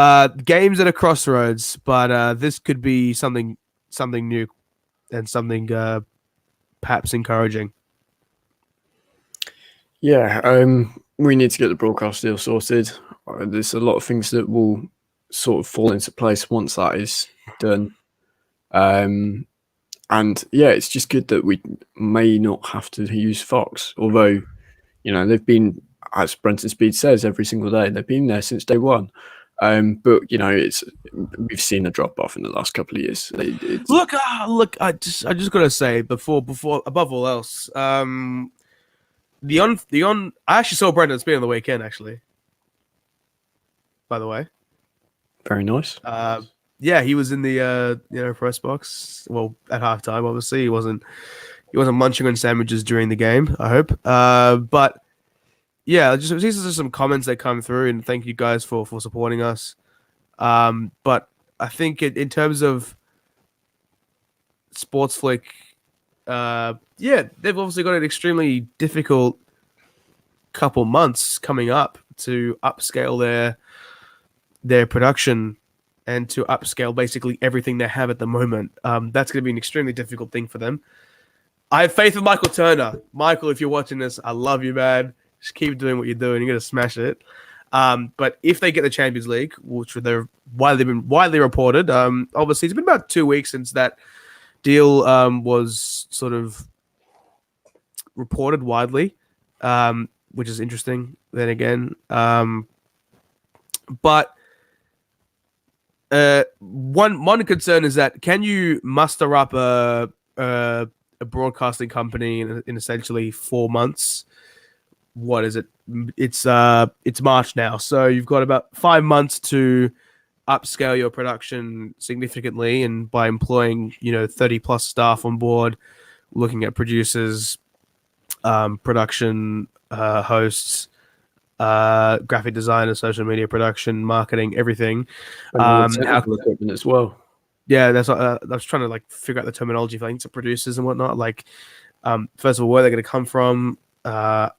games at a crossroads, but this could be something new and something perhaps encouraging. Yeah, we need to get the broadcast deal sorted. There's a lot of things that will sort of fall into place once that is done. And yeah, it's just good that we may not have to use Fox, although, they've been, as Brenton Speed says, every single day. They've been there since day one. But we've seen a drop off in the last couple of years. Look! I just gotta say before above all else, I actually saw Brenton Speed on the weekend. Actually, by the way, very nice. Yeah, he was in the press box. Well, at halftime, obviously he wasn't munching on sandwiches during the game. I hope. But yeah, these are just some comments that come through, and thank you guys for supporting us. But I think in terms of Sports Flick, they've obviously got an extremely difficult couple months coming up to upscale their production and to upscale basically everything they have at the moment. That's going to be an extremely difficult thing for them. I have faith in Michael Turner. Michael, if you're watching this, I love you, man. Just keep doing what you're doing. You're going to smash it. But if they get the Champions League, which they've been widely reported, obviously it's been about 2 weeks since that deal was sort of reported widely, which is interesting then again. But one concern is that can you muster up a broadcasting company in essentially 4 months? What is it? It's March now, so you've got about 5 months to upscale your production significantly, and by employing 30 plus staff on board, looking at producers, production hosts, graphic designers, social media production, marketing, everything. Technical equipment as well. Yeah, that's what I was trying to figure out the terminology for things to producers and whatnot. First of all, where they're going to come from. First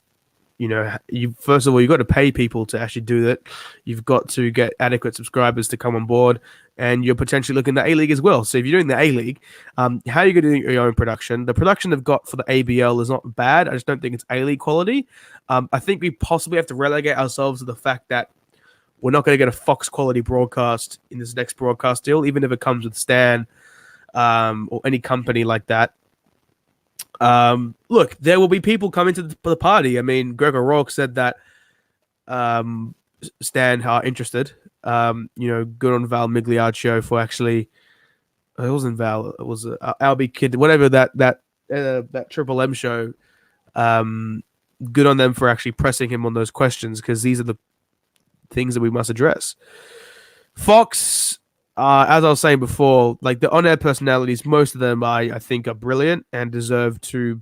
of all, you've got to pay people to actually do that. You've got to get adequate subscribers to come on board, and you're potentially looking at the A-League as well. So if you're doing the A-League, how are you going to do your own production? The production they've got for the ABL is not bad. I just don't think it's A-League quality. I think we possibly have to relegate ourselves to the fact that we're not going to get a Fox quality broadcast in this next broadcast deal, even if it comes with Stan or any company like that. Look, there will be people coming to the party. I mean, Greg O'Rourke said that Stan are interested. Good on Val Migliaccio for actually. It wasn't Val. It was Albie Kid. Whatever that Triple M show. Good on them for actually pressing him on those questions, because these are the things that we must address. Fox. As I was saying before, the on-air personalities, most of them I think are brilliant and deserve to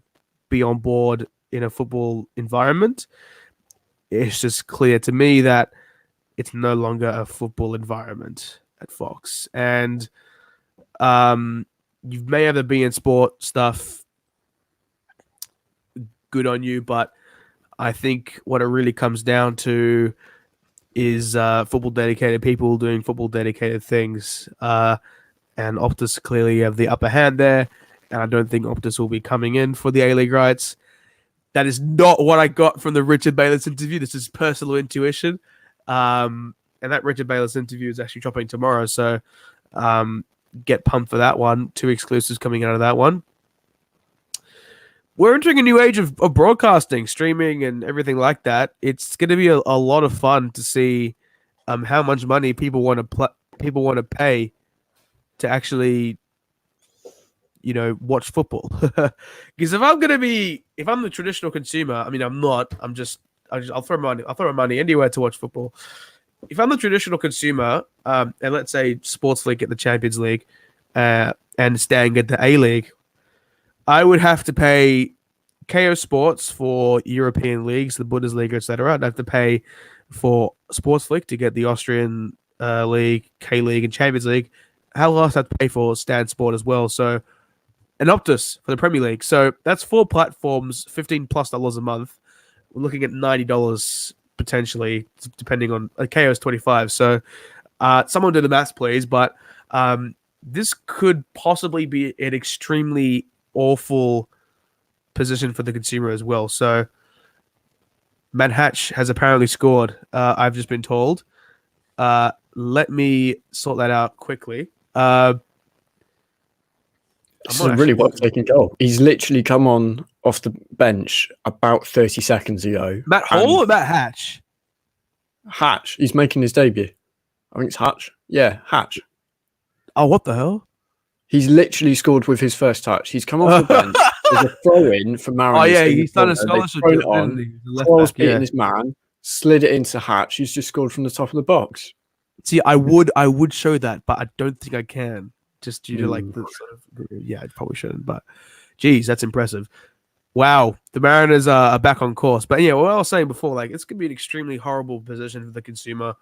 be on board in a football environment. It's just clear to me that it's no longer a football environment at Fox. And you may have the be in sport stuff. Good on you, but I think what it really comes down to is football dedicated people doing football dedicated things, and Optus clearly have the upper hand there, and I don't think Optus will be coming in for the A-League rights. That is not what I got from the Richard Bayless interview. This is personal intuition, and that Richard Bayless interview is actually dropping tomorrow, so get pumped for that one. 2 exclusives coming out of that one. We're entering a new age of broadcasting, streaming, and everything like that. It's going to be a lot of fun to see how much money people want to pay to actually, watch football. Because if I'm the traditional consumer, I mean, I'm not. I'll throw my money anywhere to watch football. If I'm the traditional consumer, and let's say Sports League get the Champions League, and Stan get the A League, I would have to pay KO Sports for European leagues, the Bundesliga, etc. I'd have to pay for Sports League to get the Austrian League, K League, and Champions League. How else I'd pay for Stan Sport as well? So, and Optus for the Premier League. So that's 4 platforms, $15+ a month. We're looking at $90 potentially, depending on KO is 25. So, someone do the maths, please. But this could possibly be an extremely awful position for the consumer as well. So Matt Hatch has apparently scored. I've just been told. Let me sort that out quickly. It's a really well-taken goal. He's literally come on off the bench about 30 seconds ago. Matt Hall or Matt Hatch? Hatch. He's making his debut. I think it's Hatch. Yeah, Hatch. Oh, what the hell? He's literally scored with his first touch. He's come off the bench. There's a throw-in for Mariners. Oh, yeah, he's done a scholarship. Quarles beating his man, slid it into Hatch. He's just scored from the top of the box. See, I would show that, but I don't think I can. Just due to the sort of, I probably shouldn't. But, geez, that's impressive. Wow, the Mariners are back on course. But yeah, what I was saying before, it's going to be an extremely horrible position for the consumer,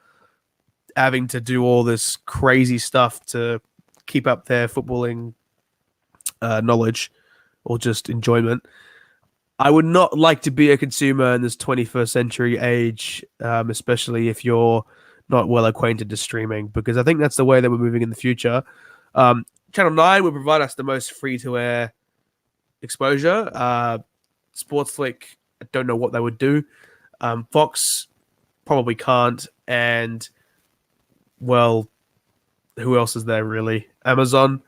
having to do all this crazy stuff to keep up their footballing knowledge or just enjoyment. I would not like to be a consumer in this 21st century age, especially if you're not well acquainted to streaming, because I think that's the way that we're moving in the future. Channel 9 will provide us the most free-to-air exposure. Sports Flick, I don't know what they would do. Fox probably can't. And, well, who else is there really? Amazon?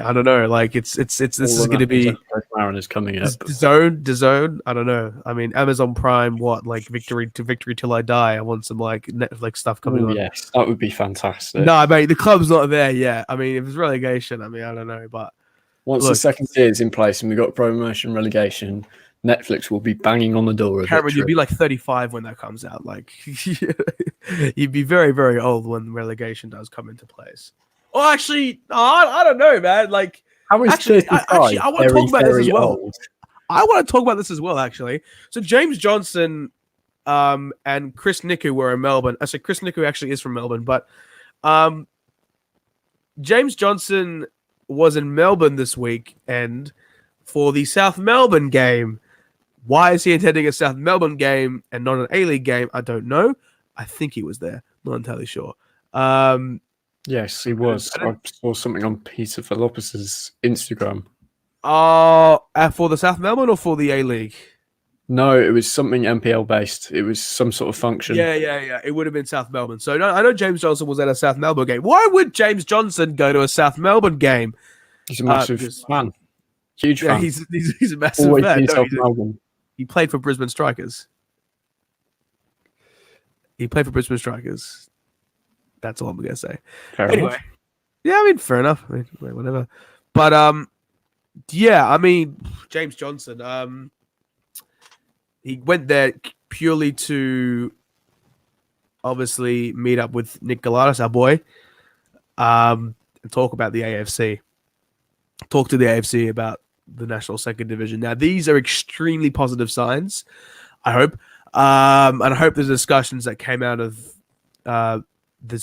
I don't know. This is going to be Mariners coming up. DAZN. I don't know. I mean, Amazon Prime. What Victory till I die? I want some Netflix stuff coming on. Yes, that would be fantastic. No, mate, the club's not there yet. I mean, if it's relegation, I don't know. But once the second tier is in place and we've got promotion relegation, Netflix will be banging on the door of Cameron, you'd be 35 when that comes out. You'd be very, very old when relegation does come into place. Oh, actually, I don't know, man. How is 35? I want to talk about this as well. I want to talk about this as well, actually. So James Johnson and Chris Niku were in Melbourne. I said Chris Niku actually is from Melbourne, but James Johnson was in Melbourne this weekend for the South Melbourne game. Why is he attending a South Melbourne game and not an A-League game? I don't know. I think he was there. Not entirely sure. Yes, he was. I saw something on Peter Philopoulos' Instagram. For the South Melbourne or for the A-League? No, it was something MPL based. It was some sort of function. Yeah. It would have been South Melbourne. So I know James Johnson was at a South Melbourne game. Why would James Johnson go to a South Melbourne game? He's a massive fan. Huge fan. He's a massive Always fan. South Melbourne. He played for Brisbane Strikers. That's all I'm going to say. Fair anyway. enough. Yeah, fair enough. Whatever. But, James Johnson, he went there purely to obviously meet up with Nick Galatas, our boy, and talk about the AFC. Talk to the AFC about the National Second Division. Now, these are extremely positive signs, I hope. And I hope the discussions that came out of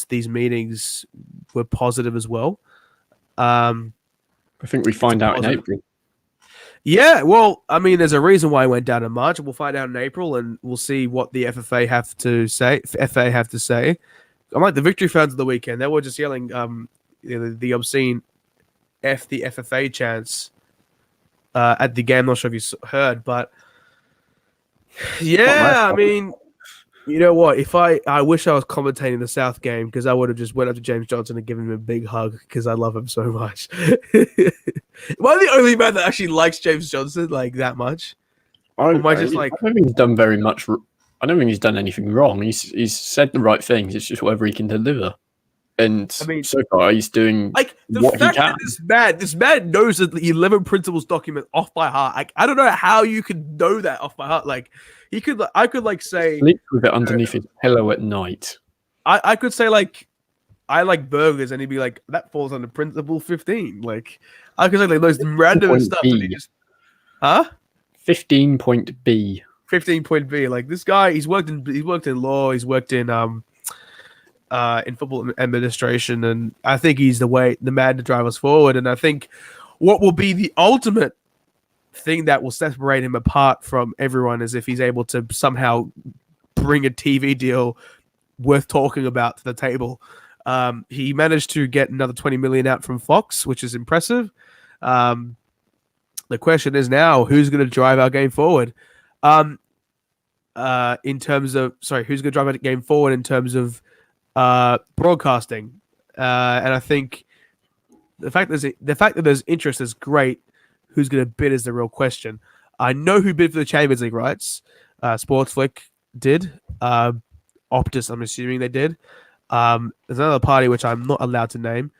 these meetings were positive as well. I think we find out in April. Yeah, well, there's a reason why it went down in March. We'll find out in April, and we'll see what the FA have to say. I'm like the Victory fans of the weekend. They were just yelling the obscene F the FFA chants at the game. I'm not sure if you heard, but yeah, You know what? If I wish I was commentating the South game because I would have just went up to James Johnson and given him a big hug because I love him so much. Am I the only man that actually likes James Johnson like that much? Or am I just like, I don't think he's done very much. I don't think he's done anything wrong. He's said the right things. It's just whatever he can deliver. And I mean, so far, he's doing like the what he fact can. that this man knows the 11 principles document off by heart. Like, I don't know how you could know that off by heart. Like, I could like say, Sleep with it underneath his pillow at night. I could say like, I like burgers, and he'd be like, that falls under principle 15. Like, I could say like those random Point stuff, B. and he just, huh? 15.B. 15 point B. Like this guy, he's worked in law, he's worked in football administration, and I think he's the man to drive us forward. And I think what will be the ultimate thing that will separate him apart from everyone is if he's able to somehow bring a TV deal worth talking about to the table. He managed to get another 20 million out from Fox, which is impressive. The question is now, who's going to drive our game forward? In terms of, who's going to drive our game forward in terms of broadcasting? And I think the fact that there's interest is great. Who's going to bid is the real question. I know who bid for the Champions League rights. Sportsflick did. Optus, I'm assuming they did. There's another party which I'm not allowed to name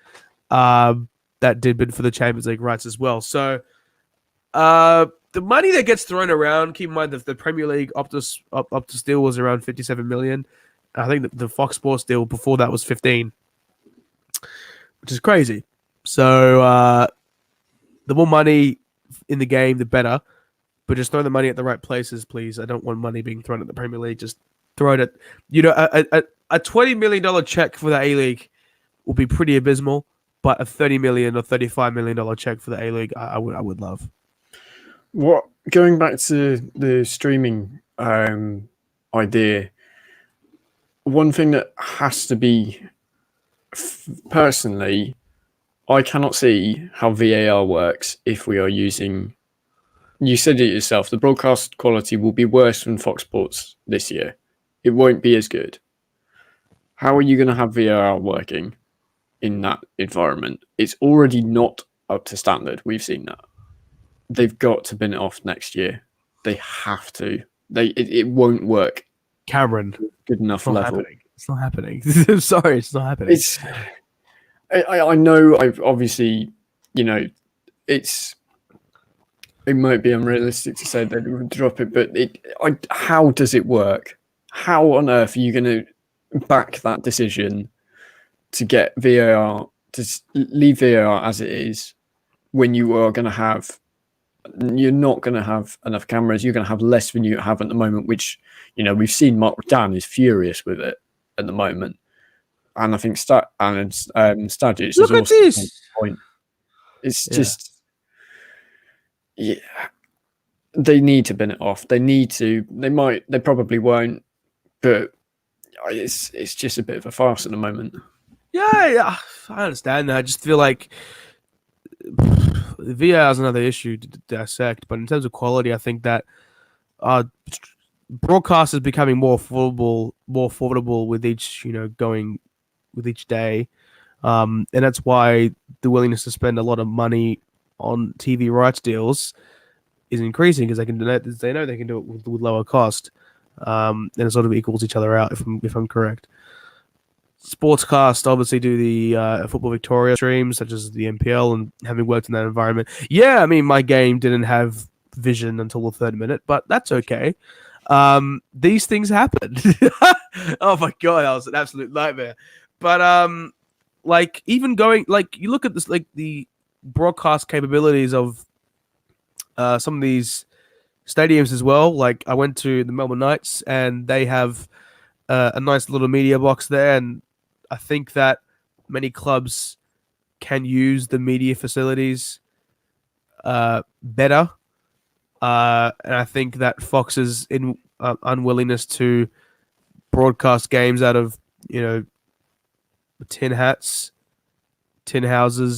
that did bid for the Champions League rights as well. So the money that gets thrown around, keep in mind that the Premier League Optus deal was around 57 million. I think the Fox Sports deal before that was 15, which is crazy. So the more money in the game, the better. But just throw the money at the right places, please. I don't want money being thrown at the Premier League. Just throw it at, a $20 million check for the A-League will be pretty abysmal. But a $30 million or $35 million check for the A-League, I would love. What, going back to the streaming idea, one thing that has to be, personally, I cannot see how VAR works if we are using. You said it yourself. The broadcast quality will be worse than Fox Sports this year. It won't be as good. How are you going to have VAR working in that environment? It's already not up to standard. We've seen that. They've got to bin it off next year. They have to. It won't work. Cameron, good enough level. Happening. It's not happening. I'm sorry, it's not happening. I know. I've obviously, it might be unrealistic to say that it would drop it, but how does it work? How on earth are you going to back that decision to get VAR, to leave VAR as it is, when you're not going to have enough cameras? You're going to have less than you have at the moment, which, we've seen Mark Dan is furious with it at the moment. And I think Stadich Look at this point. It's just, yeah, they need to bin it off. They need to. They probably won't, but it's just a bit of a farce at the moment. Yeah, I understand that. I just feel like VR is another issue to dissect, but in terms of quality, I think that broadcast is becoming more affordable with each, going with each day, and that's why the willingness to spend a lot of money on TV rights deals is increasing, because they know they can do it with lower cost, and it sort of equals each other out. If I'm correct. Sportscast obviously do the Football Victoria streams, such as the MPL, and having worked in that environment, I mean, my game didn't have vision until the third minute, but that's okay. These things happen. Oh my god, that was an absolute nightmare. But even going, you look at this, the broadcast capabilities of some of these stadiums as well. Like, I went to the Melbourne Knights, and they have a nice little media box there, and I think that many clubs can use the media facilities better. And I think that Fox's unwillingness to broadcast games out of, tin houses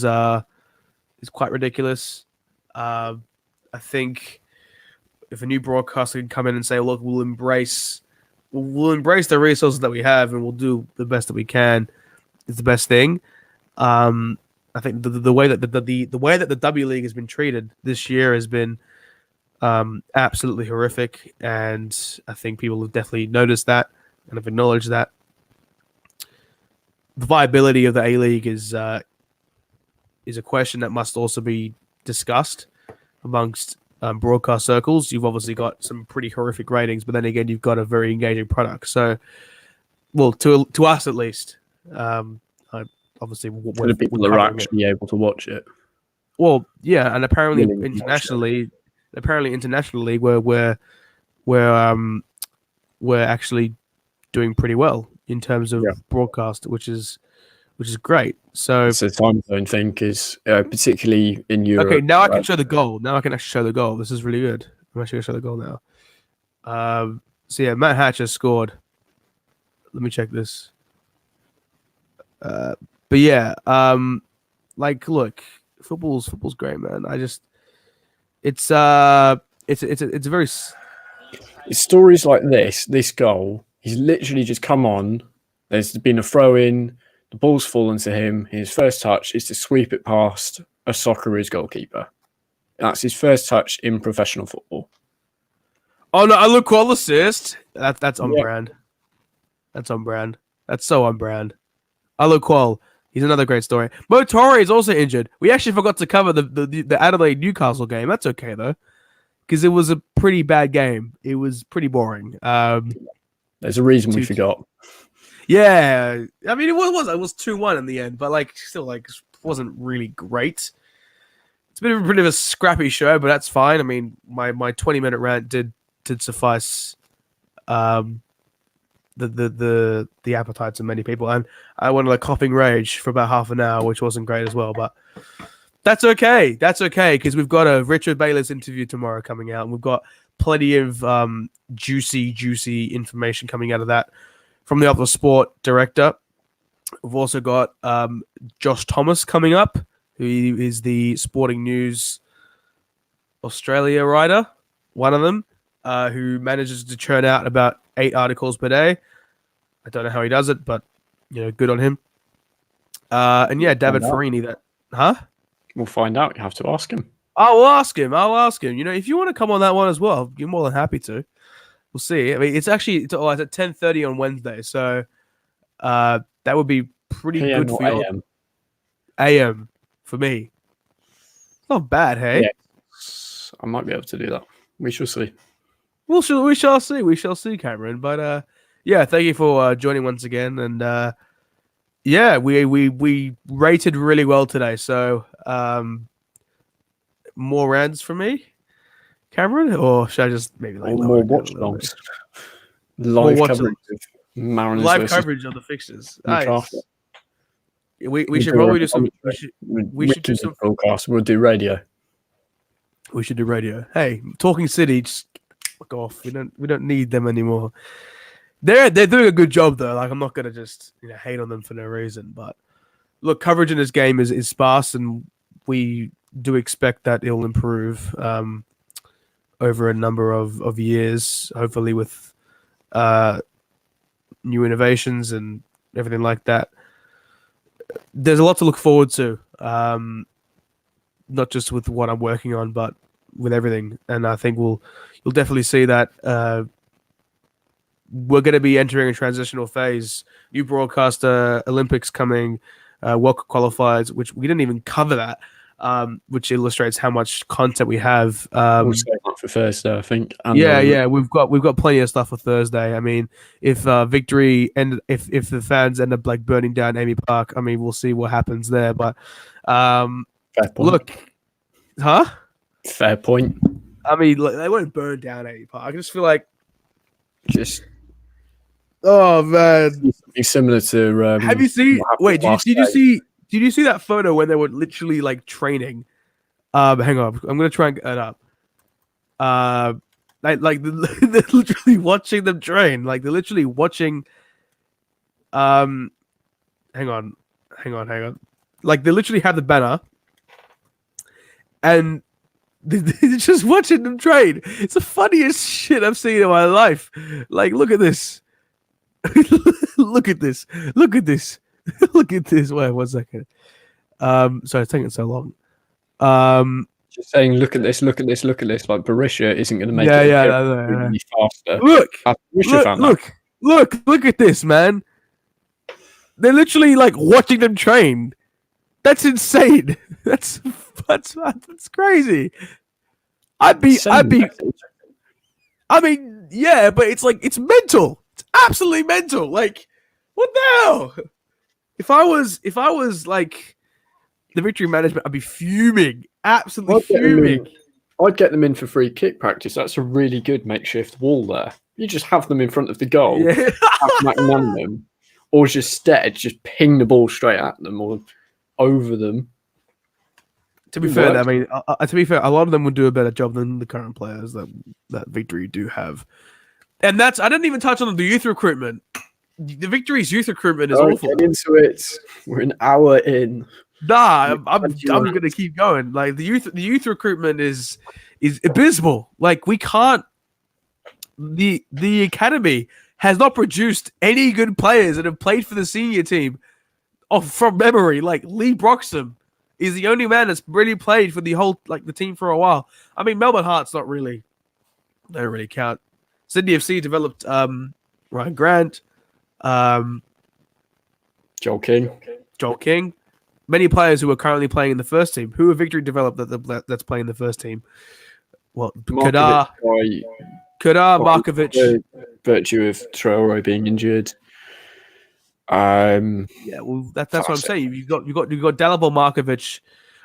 is quite ridiculous. I think if a new broadcaster can come in and say, look, we'll embrace we'll embrace the resources that we have, and we'll do the best that we can. Is the best thing. I think the way that the way that the W League has been treated this year has been absolutely horrific, and I think people have definitely noticed that and have acknowledged that. The viability of the A League is a question that must also be discussed amongst broadcast circles. You've obviously got some pretty horrific ratings, but then again, you've got a very engaging product. So, well, to us at least, obviously, for the people that are actually able to watch it. Well, yeah, and apparently internationally, we're actually doing pretty well in terms of broadcast, which is great. So it's a time zone thing, because particularly in Europe. Okay, now I can show the goal. Now I can actually show the goal. This is really good. I'm actually gonna show the goal now. So yeah, Matt Hatcher scored. Let me check this. But yeah, like, look, football's great, man. It's a very. It's stories like this goal. He's literally just come on. There's been a throw in. The ball's fallen to him. His first touch is to sweep it past a Socceroos goalkeeper. That's his first touch in professional football. Oh no! I look cool assist. That's on brand. That's on brand. That's so on brand. I look cool. He's another great story. Mo Torre is also injured. We actually forgot to cover the Adelaide Newcastle game. That's okay though, because it was a pretty bad game. It was pretty boring. There's a reason we forgot. Yeah, I mean it was 2-1 in the end, but like still like wasn't really great. It's been a bit of a scrappy show, but that's fine. I mean my 20-minute rant did suffice the appetites of many people, and I went on a coughing rage for about half an hour, which wasn't great as well, but that's okay. That's okay, because we've got a Richard Bayless interview tomorrow coming out, and we've got plenty of juicy information coming out of that from the other sport director. We've also got Josh Thomas coming up, who is the Sporting News Australia writer, one of them, who manages to churn out about 8 articles per day. I don't know how he does it, but good on him. And yeah, David Farini. We'll find out. You have to ask him. I'll ask him. If you want to come on that one as well, you're more than happy to. We'll see. I mean, it's at 10:30 on Wednesday, so that would be pretty PM good for you. AM. AM for me. Not bad, hey? Yes. I might be able to do that. We shall see. We shall see. We shall see, Cameron. But yeah, thank you for joining once again. And yeah, we rated really well today. So more rants from me, Cameron, or should I just maybe like more watch longs? Live coverage of Mariners. Live coverage of the fixtures. Nice. We should probably do some. We should do some broadcast. We'll do radio. We should do radio. Hey, Talking City, just fuck off. We don't need them anymore. They're doing a good job though. Like, I'm not gonna just hate on them for no reason. But look, coverage in this game is sparse, and we do expect that it'll improve over a number of years. Hopefully, with new innovations and everything like that. There's a lot to look forward to. Not just with what I'm working on, but with everything. And I think you'll definitely see that we're going to be entering a transitional phase. New broadcaster, Olympics coming, World Cup qualifiers, which we didn't even cover that, which illustrates how much content we have. We'll save that for Thursday, I think. Yeah, we've got plenty of stuff for Thursday. I mean, if Victory and if the fans end up like burning down Amy Park, I mean, we'll see what happens there. But look, fair point. I mean, look, they won't burn down Amy Park. I just feel like oh man, something similar to. Have you seen? Wait, did you see? Did you see that photo when they were literally like training? Hang on, I'm gonna try and get it up. Like they're literally watching them train. Like they're literally watching. Hang on. Like they literally have the banner, and they're just watching them train. It's the funniest shit I've seen in my life. Like, look at this. Look at this. Look at this. Look at this. Wait 1 second. Sorry, it's taking so long. Just saying, look at this, look at this, look at this. Like Barisha isn't going to make Yeah, it yeah, really faster. Look, Barisha found that. look at this, man. They're literally like watching them train. That's insane. That's crazy. I'd be. I mean, yeah, but it's like it's mental. It's absolutely mental. Like, what the hell? If I was like the Victory management, I'd be fuming. Absolutely fuming. I'd get them in for free kick practice. That's a really good makeshift wall there. You just have them in front of the goal, Yeah. McMahon them, or just ping the ball straight at them or over them. To be fair, I mean, a lot of them would do a better job than the current players that Victory do have. And I didn't even touch on the youth recruitment. The Victory's youth recruitment is awful. Get into it. We're an hour in. Nah, I'm gonna keep going. Like the youth recruitment is abysmal. Like we can't. The academy has not produced any good players that have played for the senior team. From memory, like Lee Broxham is the only man that's really played for the whole the team for a while. I mean, Melbourne Hearts they don't really count. Sydney FC developed Ryan Grant, Joel King. Many players who are currently playing in the first team. Who have Victory developed that's playing in the first team? Well, Kadar, Markovic. Virtue of Traore being injured. Yeah, well, that's what I'm saying. You've got Dalibor Markovic.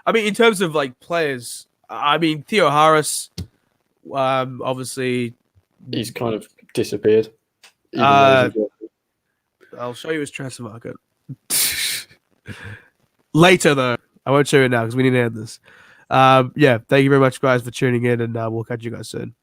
I mean, in terms of like players, I mean Theo Harris, obviously he's kind of disappeared. I'll show you his transfer market later, though. I won't show you now because we need to end this. Yeah, thank you very much, guys, for tuning in, and we'll catch you guys soon.